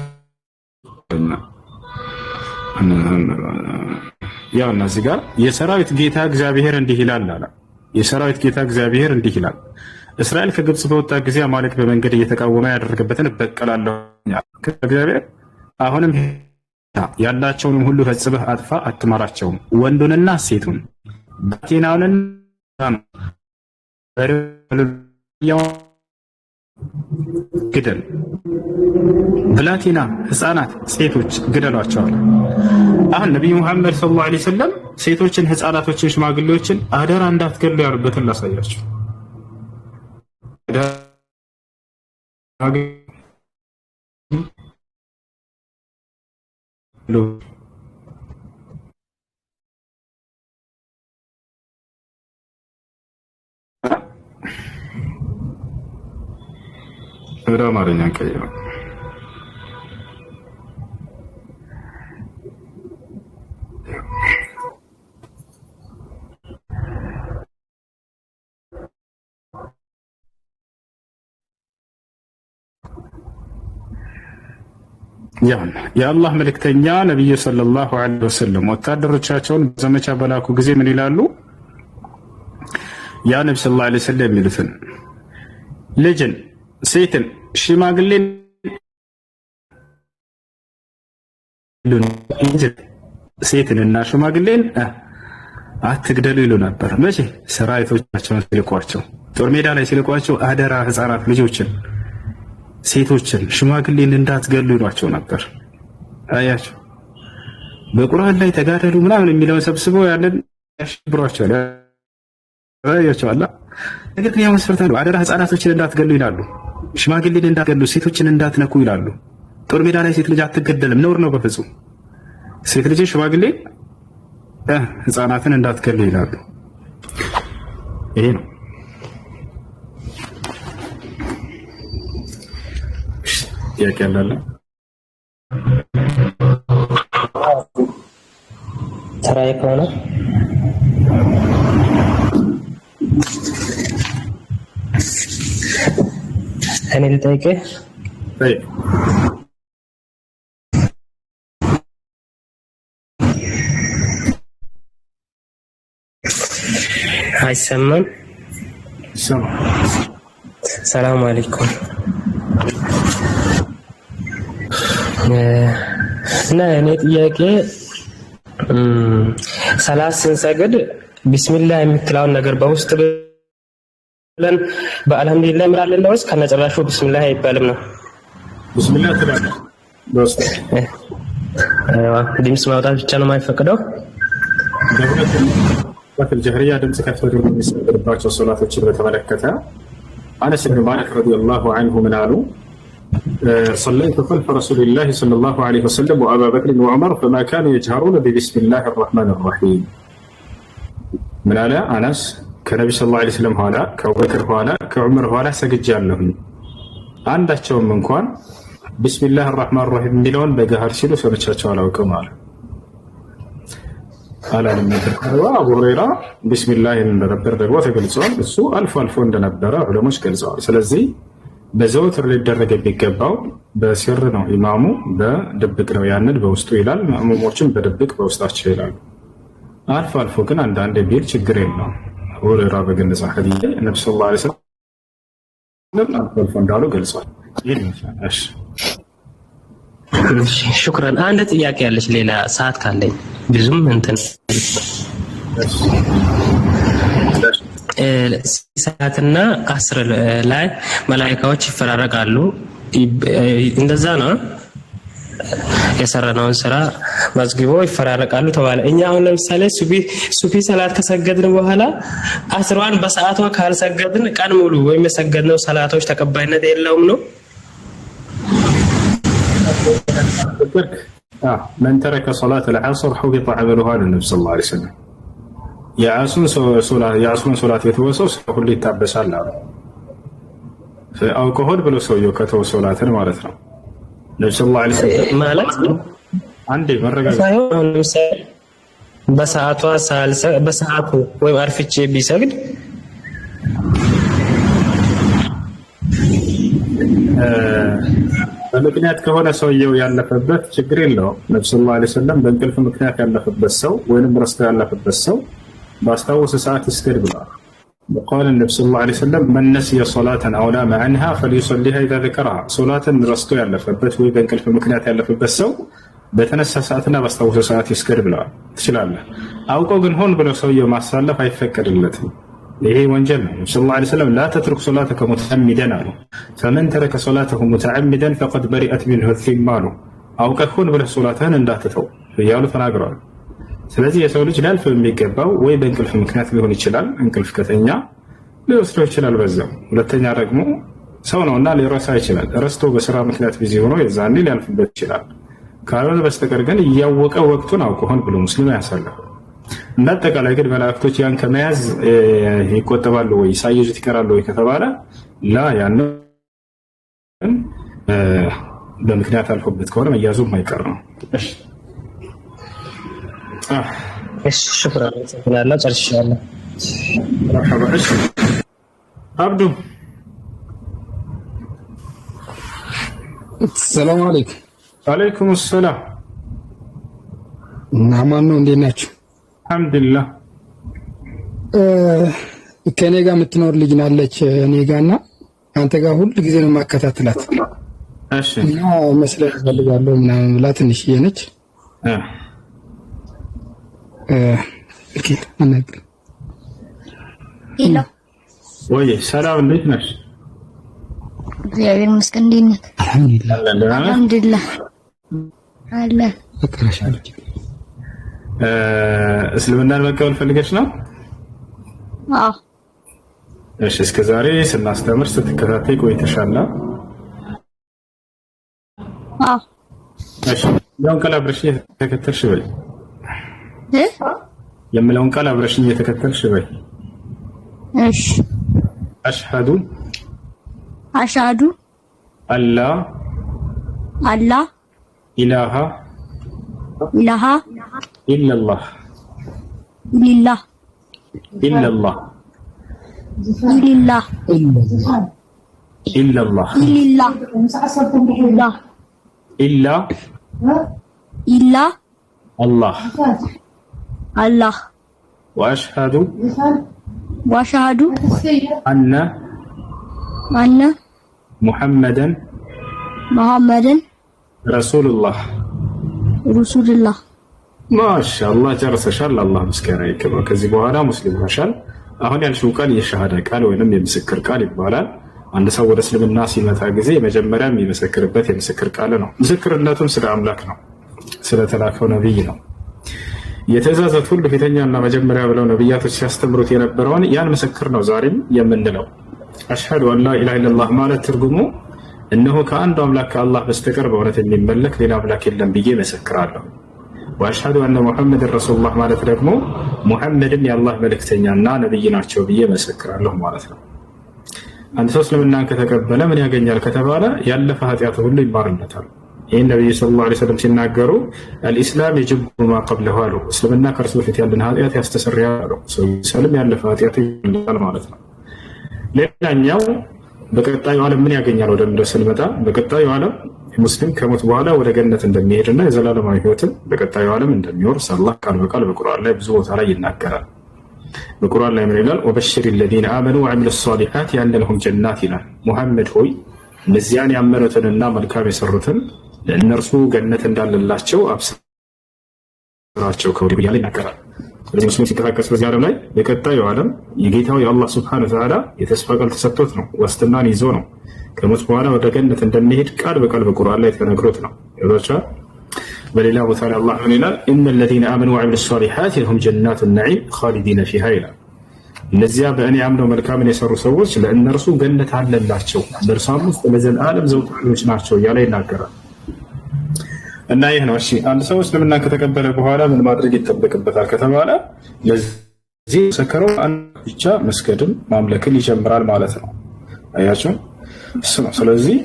ያው እነዚህ ጋር የሰራዊት ጌታ እግዚአብሔር እንዲህ ይላል አለ። የሰራዊት ጌታ እግዚአብሔር እንዲህ ይላል፣ እስራኤል ከግብጽ በወጣ ጊዜ አማልክ በመንገድ እየተቃወመ ያደረገበትን እበቀላለሁ እግዚአብሔር። አሁንም ያላቸውንም ሁሉ ፈጽመህ አጥፋ፣ አትማራቸውም፣ ወንዱንና ሴቱን፣ ብላቴናውንና ግደል፣ ብላቴና፣ ህፃናት፣ ሴቶች ግደሏቸዋል። አሁን ነቢዩ ሙሐመድ ሰለላሁ ዐለይሂ ወሰለም ሴቶችን፣ ህፃናቶችን፣ ሽማግሌዎችን አደራ እንዳትገሉ ያሉበትን ላሳያቸው። ወደ አማርኛ ቀይረው። የአላህ መልእክተኛ ነብዩ ሰለላሁ ዐለይሂ ወሰለም ወታደሮቻቸውን በዘመቻ በላኩ ጊዜ ምን ይላሉ? ያ ነብዩ ሰለላሁ ዐለይሂ ወሰለም የሚሉትን ልጅን፣ ሴትን፣ ሽማግሌን ሴትንና ሽማግሌን አትግደሉ ይሉ ነበር። መቼ? ሰራዊቶቻቸውን ሲልቋቸው፣ ጦር ሜዳ ላይ ሲልቋቸው አደራ ህፃናት ልጆችን፣ ሴቶችን፣ ሽማግሌን እንዳትገሉ ይሏቸው ነበር። አያቸው በቁርአን ላይ ተጋደሉ ምናምን የሚለውን ሰብስበው ያንን ያሽብሯቸዋል። አያቸው አላ ነገር ግን ያመስፈርታሉ። አደራ ህፃናቶችን እንዳትገሉ ይላሉ። ሽማግሌን እንዳትገሉ፣ ሴቶችን እንዳትነኩ ይላሉ። ጦር ሜዳ ላይ ሴት ልጅ አትገደልም፣ ነውር ነው በፍጹም። ሴት ልጅ፣ ሽማግሌ፣ ህፃናትን እንዳትገሉ ይላሉ። ይሄ ነው። ጥያቄ ያለ ተራይ ከሆነ እኔ ልጠይቅህ። አይሰማም? ሰላም አለይኩም። እና እኔ ጥያቄ ሰላት ስንሰግድ ቢስሚላህ የምትለውን ነገር በውስጥ ብለን በአልሐምዱሊላህ ምራለን ነው ወይስ ከነጭራሹ ቢስሚላህ አይባልም ነው? ቢስሚላህ ትላለህ በውስጥ ድምፅ ማውጣት ብቻ ነው የማይፈቅደው? በጀህሪያ ድምፅ ከፍ አድርጎ የሚሰግድባቸው ሶላቶችን በተመለከተ አነስ ብን ማሊክ ረዲየላሁ ዐንሁ ምን አሉ? صليت خلف رسول الله صلى الله عليه وسلم وأبا بكر وعمر فما كانوا يجهرون ببسم الله الرحمن الرحيم. من على أنس كنبي صلى الله عليه وسلم هذا كأبو بكر هذا كعمر هذا سجد جالهم عندهم من كون بسم الله الرحمن الرحيم ملون بجهر سيلو سنشاتشوا على وكمال. قال أبو هريرة بسم الله رب الرجوع في الصلاة السوء ألف ندبره على مشكل صار سلزي በዘውትር ሊደረግ የሚገባው በስር ነው። ኢማሙ በድብቅ ነው ያንን በውስጡ ይላል። ማእሙሞችም በድብቅ በውስጣቸው ይላሉ። አልፎ አልፎ ግን አንዳንድ ቢል ችግር የለውም። ወሬራ በገለጸ ሐዲስ ነብዩ ሰለላሁ ዐለይሂ ወሰለም አልፎ አልፎ እንዳሉ ገልጿል። እሺ ሹክራን። አንድ ጥያቄ ያለች ሌላ ሰዓት ካለኝ ብዙም እንትን ሰዓትና አስር ላይ መላእክቶች ይፈራረቃሉ። እንደዛ ነው የሰራነውን ስራ መዝግቦ ይፈራረቃሉ ተባለ። እኛ አሁን ለምሳሌ ሱፊ ሰላት ከሰገድን በኋላ አስሯን በሰዓቷ ካልሰገድን ቀን ሙሉ ወይም የሰገድነው ሰላቶች ተቀባይነት የለውም ነው? من ترك صلاة العصر حبط عمله النبي صلى الله عليه وسلم የአሱን ሶላት የተወሰው ሰው ሁሉ ይታበሳል አሉ። አልኮሆል ብሎ ሰውየው ከተወ ሶላትን ማለት ነው። ነብዩ ሰለላሁ ዐለይሂ ወሰለም ማለት አንዴ መረጋጋት በሰዓቱ ወይም አርፍቼ ቢሰግድ በምክንያት ከሆነ ሰውየው ያለፈበት ችግር የለውም። ነብዩ ሰለላሁ ዐለይሂ ወሰለም በእንቅልፍ ምክንያት ያለፈበት ሰው ወይንም ረስቶ ያለፈበት ሰው ባስታወሰ ሰዓት ይስገድ ብለዋል። قال النبي صلى الله عليه وسلم من نسي صلاة أو نام عنها فليصليها إذا ذكرها صلاة رستو ያለፈበት ወይ በእንቅልፍ ምክንያት ያለፈበት ሰው በተነሳ ሰዓትና ባስታወሰ ሰዓት ይስገድ ብለዋል። ትችላለህ። አውቆ ግን ሆን ብሎ ሰውየው ማሳለፍ አይፈቀድለትም። ይሄ ወንጀል ነው። ሰለላሁ ዐለይሂ ወሰለም لا تترك صلاتك متعمدا አሉ። فمن ترك صلاته متعمدا فقد برئت منه الذمة አሉ። አውቀህ ሆን ብለህ ሶላትህን እንዳትተው እያሉ ተናግረዋል። ስለዚህ የሰው ልጅ ሊያልፍ የሚገባው ወይ በእንቅልፍ ምክንያት ሊሆን ይችላል። እንቅልፍ ከተኛ ሊወስደው ይችላል በዛው። ሁለተኛ ደግሞ ሰው ነውና ሊረሳ ይችላል። ረስቶ በስራ ምክንያት ቢዚ ሆኖ የዛኔ ሊያልፍበት ይችላል። ካልሆነ በስተቀር ግን እያወቀ ወቅቱን አውቆ ሆን ብሎ ሙስሊም ያሳልፋል። እንዳጠቃላይ ግን መላእክቶች ያን ከመያዝ ይቆጠባሉ ወይ ሳይዙት ይቀራሉ ወይ ከተባለ ላ ያን በምክንያት አልፎበት ከሆነ መያዙ የማይቀር ነው። እሺ ሽክራን ሰላላ ጨርሻለሁ። መርሐባ። እሺ አብዱ ሰላም አለይኩም። ወአለይኩም ሰላም። ማን ነው? እንዴት ናችሁ? አልሐምዱሊላህ። ከኔ ጋር የምትኖር ልጅ ናለች እኔ ጋርና አንተ ጋር ሁሉ ጊዜ ነው ማከታተላት። እሺ እና መስለህ ፈልጋለሁ ምናምን ብላ ትንሽዬ ነች። ኦኬ አናግር። ሄሎ ወይ ሰላም፣ እንዴት ነሽ? እግዚአብሔር ይመስገን። እንዴት ነህ? አልሐምዱሊላህ አለ። እስልምናን መቀበል ፈልገሽ ነው? አዎ። እሺ እስከ ዛሬ ስናስተምር ስትከታተይ ቆይተሻል? አዎ። እሺ ያውን ቃል አብረሽኝ የተከተልሽ በይ። የምለውን ቃል አብረሽኝ የተከተልሽ በይ። እሺ አሽሀዱ አላ ኢላሃ ኢላላህ አላህ ወአሽሀዱ አነ ሙሐመደን ረሱሉላህ ማሻአላህ ጨርሰሻል። አላህ ምስጋና ይገባው። ከዚህ በኋላ ሙስሊም ሆነሻል። አሁን ያልሽው ቃል የሸሃዳ ቃል ወይንም የምስክር ቃል ይባላል። አንድ ሰው ወደ እስልምና ሲመጣ ጊዜ መጀመሪያ የሚመሰክርበት የምስክር ቃል ነው። ምስክርነቱም ስለ አምላክ ነው፣ ስለተላከው ነብይ ነው። የትእዛዛት ሁሉ ፊተኛና መጀመሪያ ብለው ነብያቶች ሲያስተምሩት የነበረውን ያን ምስክር ነው ዛሬም የምንለው። አሽሀዱ አን ላ ኢላሃ ኢለላህ ማለት ትርጉሙ እነሆ ከአንዱ አምላክ ከአላህ በስተቀር በእውነት የሚመለክ ሌላ አምላክ የለም ብዬ መሰክራለሁ። ወአሽሀዱ አነ ሙሐመድን ረሱሉላህ ማለት ደግሞ ሙሐመድም የአላህ መልእክተኛና ነብይ ናቸው ብዬ መሰክራለሁ ማለት ነው። አንድ ሰው እስልምናን ከተቀበለ ምን ያገኛል ከተባለ ያለፈ ኃጢአቱ ሁሉ ይማርለታል። ይህን ነቢዩ ሰለላሁ ዐለይሂ ወሰለም ሲናገሩ አልኢስላም የጅቡ ማ ቀብለሁ አሉ። እስልምና ከእርሱ በፊት ያለን ኃጢአት ያስተሰርያል አሉ። ሰው ሰልም ያለፈ ኃጢአቱ ይመለሳል ማለት ነው። ሌላኛው በቀጣዩ ዓለም ምን ያገኛል ወደ ምድር ስንመጣ በቀጣዩ ዓለም ሙስሊም ከሞት በኋላ ወደ ገነት እንደሚሄድና የዘላለማዊ ሕይወትን በቀጣዩ ዓለም እንደሚወርስ አላህ ቃል በቃል በቁርአን ላይ ብዙ ቦታ ላይ ይናገራል። በቁርአን ላይ ምን ይላል? ወበሽር الذين آمنوا وعملوا الصالحات أن لهم جنات ይላል። ሙሐመድ ሆይ እነዚያን ያመኑትንና መልካም የሰሩትን ለእነርሱ ገነት እንዳለላቸው አብስራቸው ከወዲሁ እያለ ይናገራል። ስለዚህ ሙስሊም ሲንቀሳቀስ በዚህ ዓለም ላይ የቀጣዩ ዓለም የጌታው የአላህ ሱብሓነሁ ወተዓላ የተስፋ ቃል ተሰጥቶት ነው፣ ዋስትናን ይዞ ነው ከሞት በኋላ ወደ ገነት እንደሚሄድ ቃል በቃል በቁርአን ላይ ተነግሮት ነው። ይወጣ በሌላ ቦታ ላይ አላህ ምን ይላል? ኢነ الذين آمنوا وعملوا الصالحات لهم جنات النعيم خالدين فيها ይላል። እነዚያ በእኔ አምነው መልካምን የሰሩ ሰዎች ለእነርሱ ገነት አለላቸው በእርሷም ውስጥ ለዘላለም ዘውታሪዎች ናቸው እያለ ይናገራል። እና ይህ ነው። እሺ አንድ ሰው እስልምና ከተቀበለ በኋላ ምን ማድረግ ይጠበቅበታል ከተባለ ለዚህ ሰከረው አንድ ብቻ መስገድን ማምለክን ይጀምራል ማለት ነው። አያችሁ እሱ ነው። ስለዚህ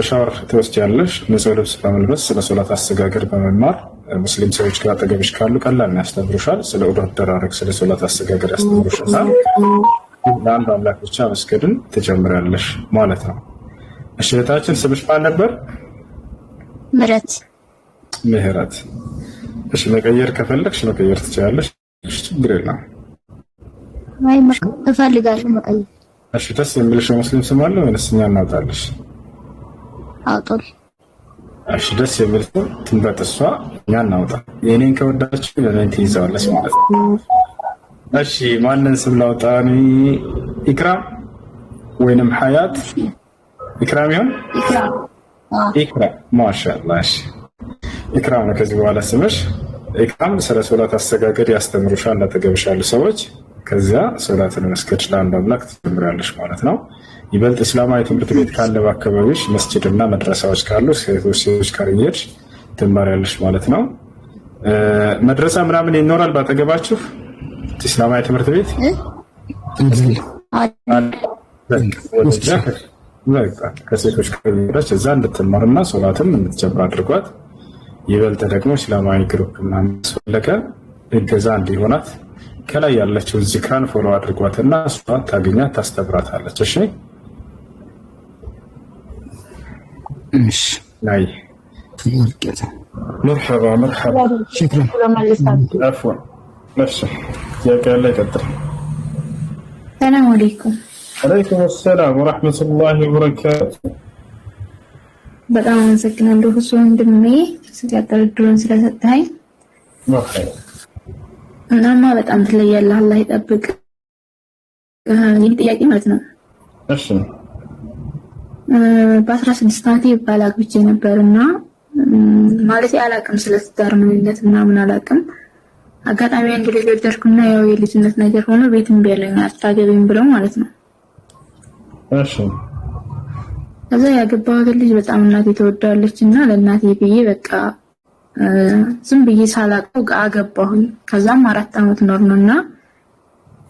ሻወር ትወስጃለሽ፣ ንጹህ ልብስ በመልበስ ስለ ሶላት አሰጋገድ በመማር ሙስሊም ሰዎች ጋር አጠገብሽ ካሉ ቀላል ያስተምሩሻል። ስለ ዑዱ አደራረግ፣ ስለ ሶላት አሰጋገድ ያስተምሩሻል። ለአንድ አምላክ ብቻ መስገድን ትጀምራለሽ ማለት ነው። እሺ እህታችን ስምሽ ማን ነበር? ምህረት። እሺ መቀየር ከፈለግሽ መቀየር ትችላለሽ፣ ችግር የለም። አይ እፈልጋለሁ መቀየር። እሺ ደስ የሚልሽ ሙስሊም ስም አለ ወይስ እኛ እናውጣልሽ? አውጣል። እሺ ደስ የሚል ስም ትንበጥ እሷ እኛ እናውጣ። የኔን ከወዳችሁ ለኔን ትይዛለች ማለት ነው። እሺ ማንን ስም ላውጣ? ኢክራም ወይንም ሐያት? ኢክራም ይሁን? ኢክራም ማሻአላህ። እሺ ኢክራም ነው ከዚህ በኋላ ስምሽ። ኢክራም ስለ ሶላት አስተጋገድ ያስተምሩሻል አጠገብሻሉ ሰዎች። ከዚያ ሶላትን መስገድ ለአንድ አምላክ ትጀምራለሽ ማለት ነው። ይበልጥ እስላማዊ ትምህርት ቤት ካለ በአካባቢሽ መስጂድና መድረሳዎች ካሉ ሴቶች ጋር እየሄድሽ ትማሪያለሽ ማለት ነው። መድረሳ ምናምን ይኖራል ባጠገባችሁ? እስላማዊ ትምህርት ቤት ከሴቶች ጋር እየሄደች እዛ እንድትማርና ሶላትም እንድትጀምር አድርጓት። ይበልጥ ደግሞ እስላማዊ ግሩፕ ምናምን ያስፈለገ እገዛ እንዲሆናት ከላይ ያለችው ዚክራን ፎሎ አድርጓትና እሷ ታገኛት ታስተምራታለች። እሺ እሺ ናይ مرحبا مرحبا شكرا عفوا ماشي يا قال لي قدر. السلام عليكم. عليكم السلام ورحمة الله وبركاته. በጣም አመሰግናለሁ እሱ ወንድሜ ስለቀጠል ድሮን ስለሰጠኸኝ። مرحبا. እናማ በጣም ትለያለህ። አላህ ይጠብቅ። ይህ ጥያቄ ማለት ነው። እሺ በ16 ዓመቴ ባል አግብቼ ነበርና ማለት አላቅም ስለ ትዳር ምንነት ምናምን አላቅም። አጋጣሚ አንድ ልጅ ወደድኩና ያው የልጅነት ነገር ሆኖ ቤትም ቢያለኝ አታገቢም ብለው ማለት ነው። እሺ ከዛ ያገባሁት ልጅ በጣም እናቴ ተወዳለችና ለእናቴ ብዬ በቃ ዝም ብዬ ሳላቀው አገባሁኝ። ከዛም 4 ዓመት ኖርንና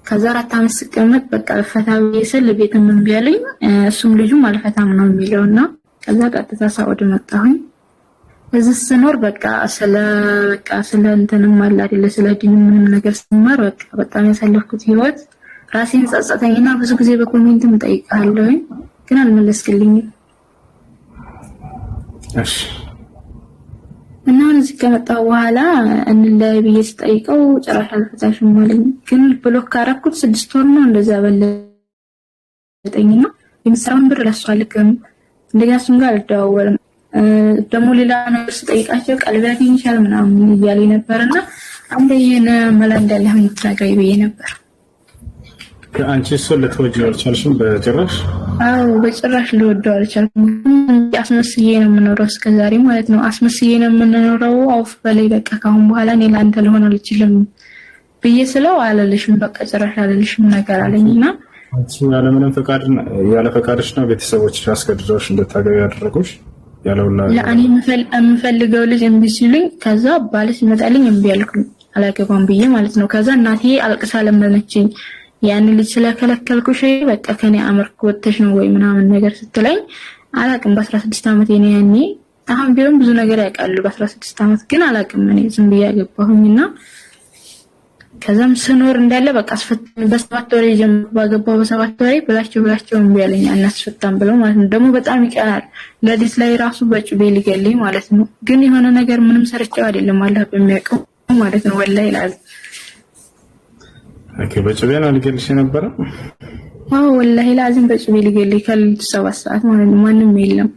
ከዛ 4 ዓመት ስቀመጥ በቃ ፈታው የሰል ቤትም ቢያለኝ እሱም ልጁም አልፈታም ነው የሚለውና ከዛ ቀጥታ ሳውዲ መጣሁኝ። እዚህ ስኖር በቃ ስለ እንትንም አለ አይደለ ስለ ዲን ምንም ነገር ስማር በቃ በጣም ያሳለፍኩት ህይወት ራሴን ጸጸተኝና ብዙ ጊዜ በኮሜንትም ጠይቃለሁ ግን አልመለስክልኝም። እሺ እና እዚህ ከመጣሁ በኋላ እንላይ ብዬ ስጠይቀው ጭራሽ አልፈታሽም ማለት ግን ብሎክ ካረኩት 6 ወር ነው እንደዛ በለጠኝና የምሰራውን ብር ለሷ አልክም እንደኛ እሱም ጋር አልደዋወልም። ደግሞ ሌላ ነገር ስጠይቃቸው ቀልብ ያገኝሻል ምናምን እያለኝ ነበርና አንዴ ይሄን መላ እንዳለህ የምትናገሪ ብዬ ነበር። ከአንቺ እሱ ልትወጂው አልቻልሽም በጭራሽ? አዎ በጭራሽ ልወደው አልቻልኩም። አስመስዬ ነው የምኖረው እስከዛሬ ማለት ነው። አስመስዬ ነው የምንኖረው። አውፍ በላይ በቃ ካሁን በኋላ እኔ ላንተ ልሆን አልችልም ብዬ ስለው አላለልሽም በቃ ጭራሽ አላለልሽም ነገር አለኝና አንቺ ያለ ፈቃድሽ ነው ቤተሰቦችሽ አስገድደውሽ እንድታገቢ ያደረጉሽ? ያለውላ ለአኔ የምፈልገው ልጅ እምቢ ሲሉኝ ከዛ ባልሽ ይመጣልኝ እምቢ አልኩኝ አላገባም ብዬ ማለት ነው። ከዛ እናቴ አልቅሳ ለመነችኝ። ያን ልጅ ስለከለከልኩሽ በቃ ከኔ አመርኩ ወጥተሽ ነው ወይ ምናምን ነገር ስትለኝ አላቅም። በ16 ዓመት እኔ ያኔ አሁን ቢሆን ብዙ ነገር ያውቃሉ። በ16 ዓመት ግን አላቅም እኔ ዝም ብዬ ያገባሁኝና ከዛም ስኖር እንዳለ በቃ አስፈታኝ በ7 ወር ጀምሮ ባገባው በ7 ወር ብላችሁ እምቢ አለኝ አናስፈታም ብለው ማለት ነው። ደግሞ በጣም ይቀናል። ለዲስ ላይ ራሱ በጩቤ ሊገልኝ ማለት ነው። ግን የሆነ ነገር ምንም ሰርቼው አይደለም አላህ በሚያውቀው ማለት ነው። ወላሂ ይላል ኦኬ በጩቤ ነው ሊገልሽ ነበር? አዎ ወላሂ ላዚም በጩቤ ሊገልኝ ከሌሊቱ 7 ሰዓት ማለት ነው። ማንም የለም።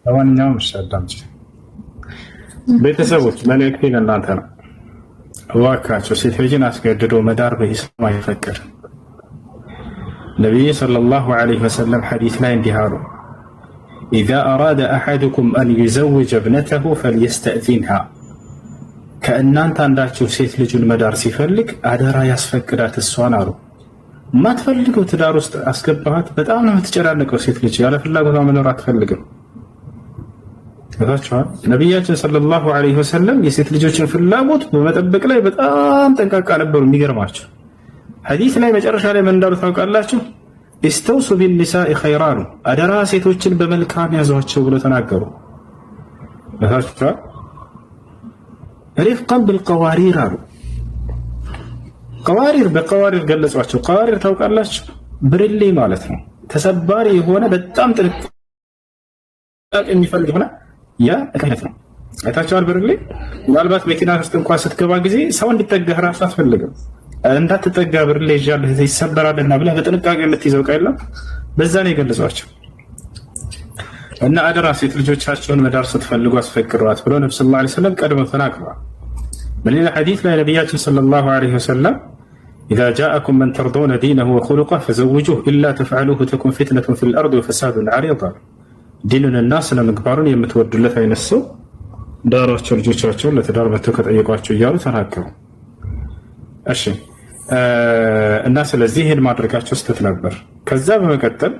ለማንኛውም ሻዳምጪ ቤተሰቦች መልእክቴ ለእናንተ ነው። እባካችሁ ሴት ልጅን አስገድዶ መዳር በኢስላም አይፈቀድም። ነብዩ ሰለላሁ ዐለይሂ ወሰለም ሐዲስ ላይ እንዲህ አሉ إذا أراد أحدكم أن يزوج ابنته فليستأذنها ከእናንተ አንዳችሁ ሴት ልጁን መዳር ሲፈልግ አደራ ያስፈቅዳት እሷን አሉ። ማትፈልገው ትዳር ውስጥ አስገባሃት በጣም ነው የምትጨናነቀው። ሴት ልጅ ያለ ፍላጎቷ መኖር አትፈልግም። ታቻ ነብያችን ሰለላሁ ዐለይሂ ወሰለም የሴት ልጆችን ፍላጎት በመጠበቅ ላይ በጣም ጠንቃቃ ነበሩ። የሚገርማችሁ ሐዲስ ላይ መጨረሻ ላይ ምን እንዳሉ ታውቃላችሁ? ኢስተውሱ ቢልኒሳኢ ኸይራን አደራ ሴቶችን በመልካም ያዟቸው ብለው ተናገሩ። ታቻ ሪፍቀን بالقوارير አሉ። ቀዋሪር በቀዋሪር ገለጿቸው። ቀዋሪር ታውቃላችሁ? ብርሌ ማለት ነው። ተሰባሪ የሆነ በጣም ጥንቃቄ የሚፈልግ ሆነ ያ እከነት ነው። አይታችኋል? ብርሌ ምናልባት መኪና ውስጥ እንኳን ስትገባ ጊዜ ሰው እንዲጠጋህ ራሱ አትፈልግም። እንዳትጠጋ ብር ላይ ይዣለሁ ይሰበራልና ብለህ በጥንቃቄ የምትይዘው ዕቃ የለም። በዛ ነው የገለጿቸው። እና አደራ ሴት ልጆቻቸውን መዳር ስትፈልጉ አስፈቅሯት ብሎ ነብዩ ሰለላሁ ዐለይሂ ወሰለም ቀድመው ተናግረዋል። በሌላ ሐዲስ ላይ ነቢያችን ሰለላሁ ዐለይሂ ወሰለም إذا جاءكم من ترضون دينه وخلقه فزوجوه إلا تفعلوه تكن فتنة في الأرض وفساد عريض ዲኑን እና ስነ ምግባሩን የምትወዱለት አይነት ሰው ዳሯቸው ልጆቻቸውን ለትዳር መተው ከጠየቋቸው እያሉ ተናገሩ። እሺ እና ስለዚህ ይህን ማድረጋቸው ስህተት ነበር። ከዛ በመቀጠል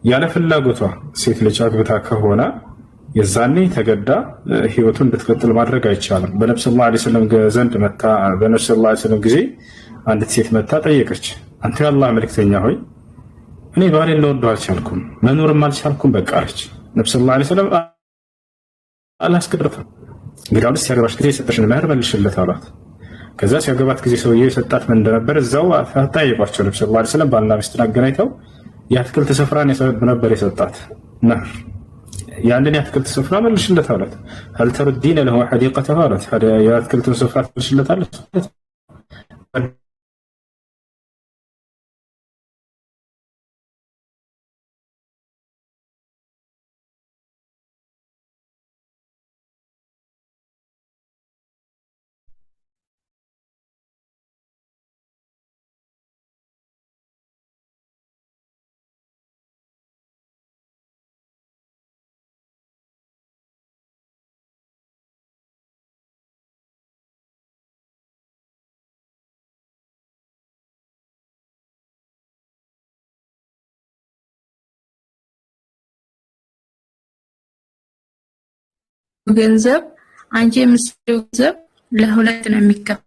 ያለ ፍላጎቷ ሴት ልጅ አግብታ ከሆነ የዛኔ ተገዳ ህይወቱን እንድትቀጥል ማድረግ አይቻልም። በነብዩ ሰለላሁ ዐለይሂ ወሰለም ዘንድ መጣ በነብዩ ሰለላሁ ዐለይሂ ወሰለም ጊዜ አንዲት ሴት መጣ ጠየቀች። አንተ የአላህ መልእክተኛ ሆይ እኔ ባሌን ልወደው አልቻልኩም፣ መኖርም አልቻልኩም በቃ አለች። ነብዩ ሰለላሁ ዐለይሂ ወሰለም አላስገድረትም። እንግዲያውስ ሲያገባሽ ጊዜ የሰጠሽን መህር መልሽለት አሏት። ከዛ ሲያገባት ጊዜ ሰውዬው የሰጣት ምን እንደነበር እዛው ጠየቋቸው። ነብዩ ሰለላሁ ዐለይሂ ወሰለም ባልና ሚስትን አገናኝተው የአትክልት ስፍራን ነበር የሰጣት መህር። ያንን የአትክልት ስፍራ መልሽለት አሏት። هل تردين له حديقته አሏት። የአትክልትን ስፍራ መልሽለታለች። ገንዘብ አንቺ የምትሰሪው ገንዘብ ለሁለት ነው የሚከፈለው።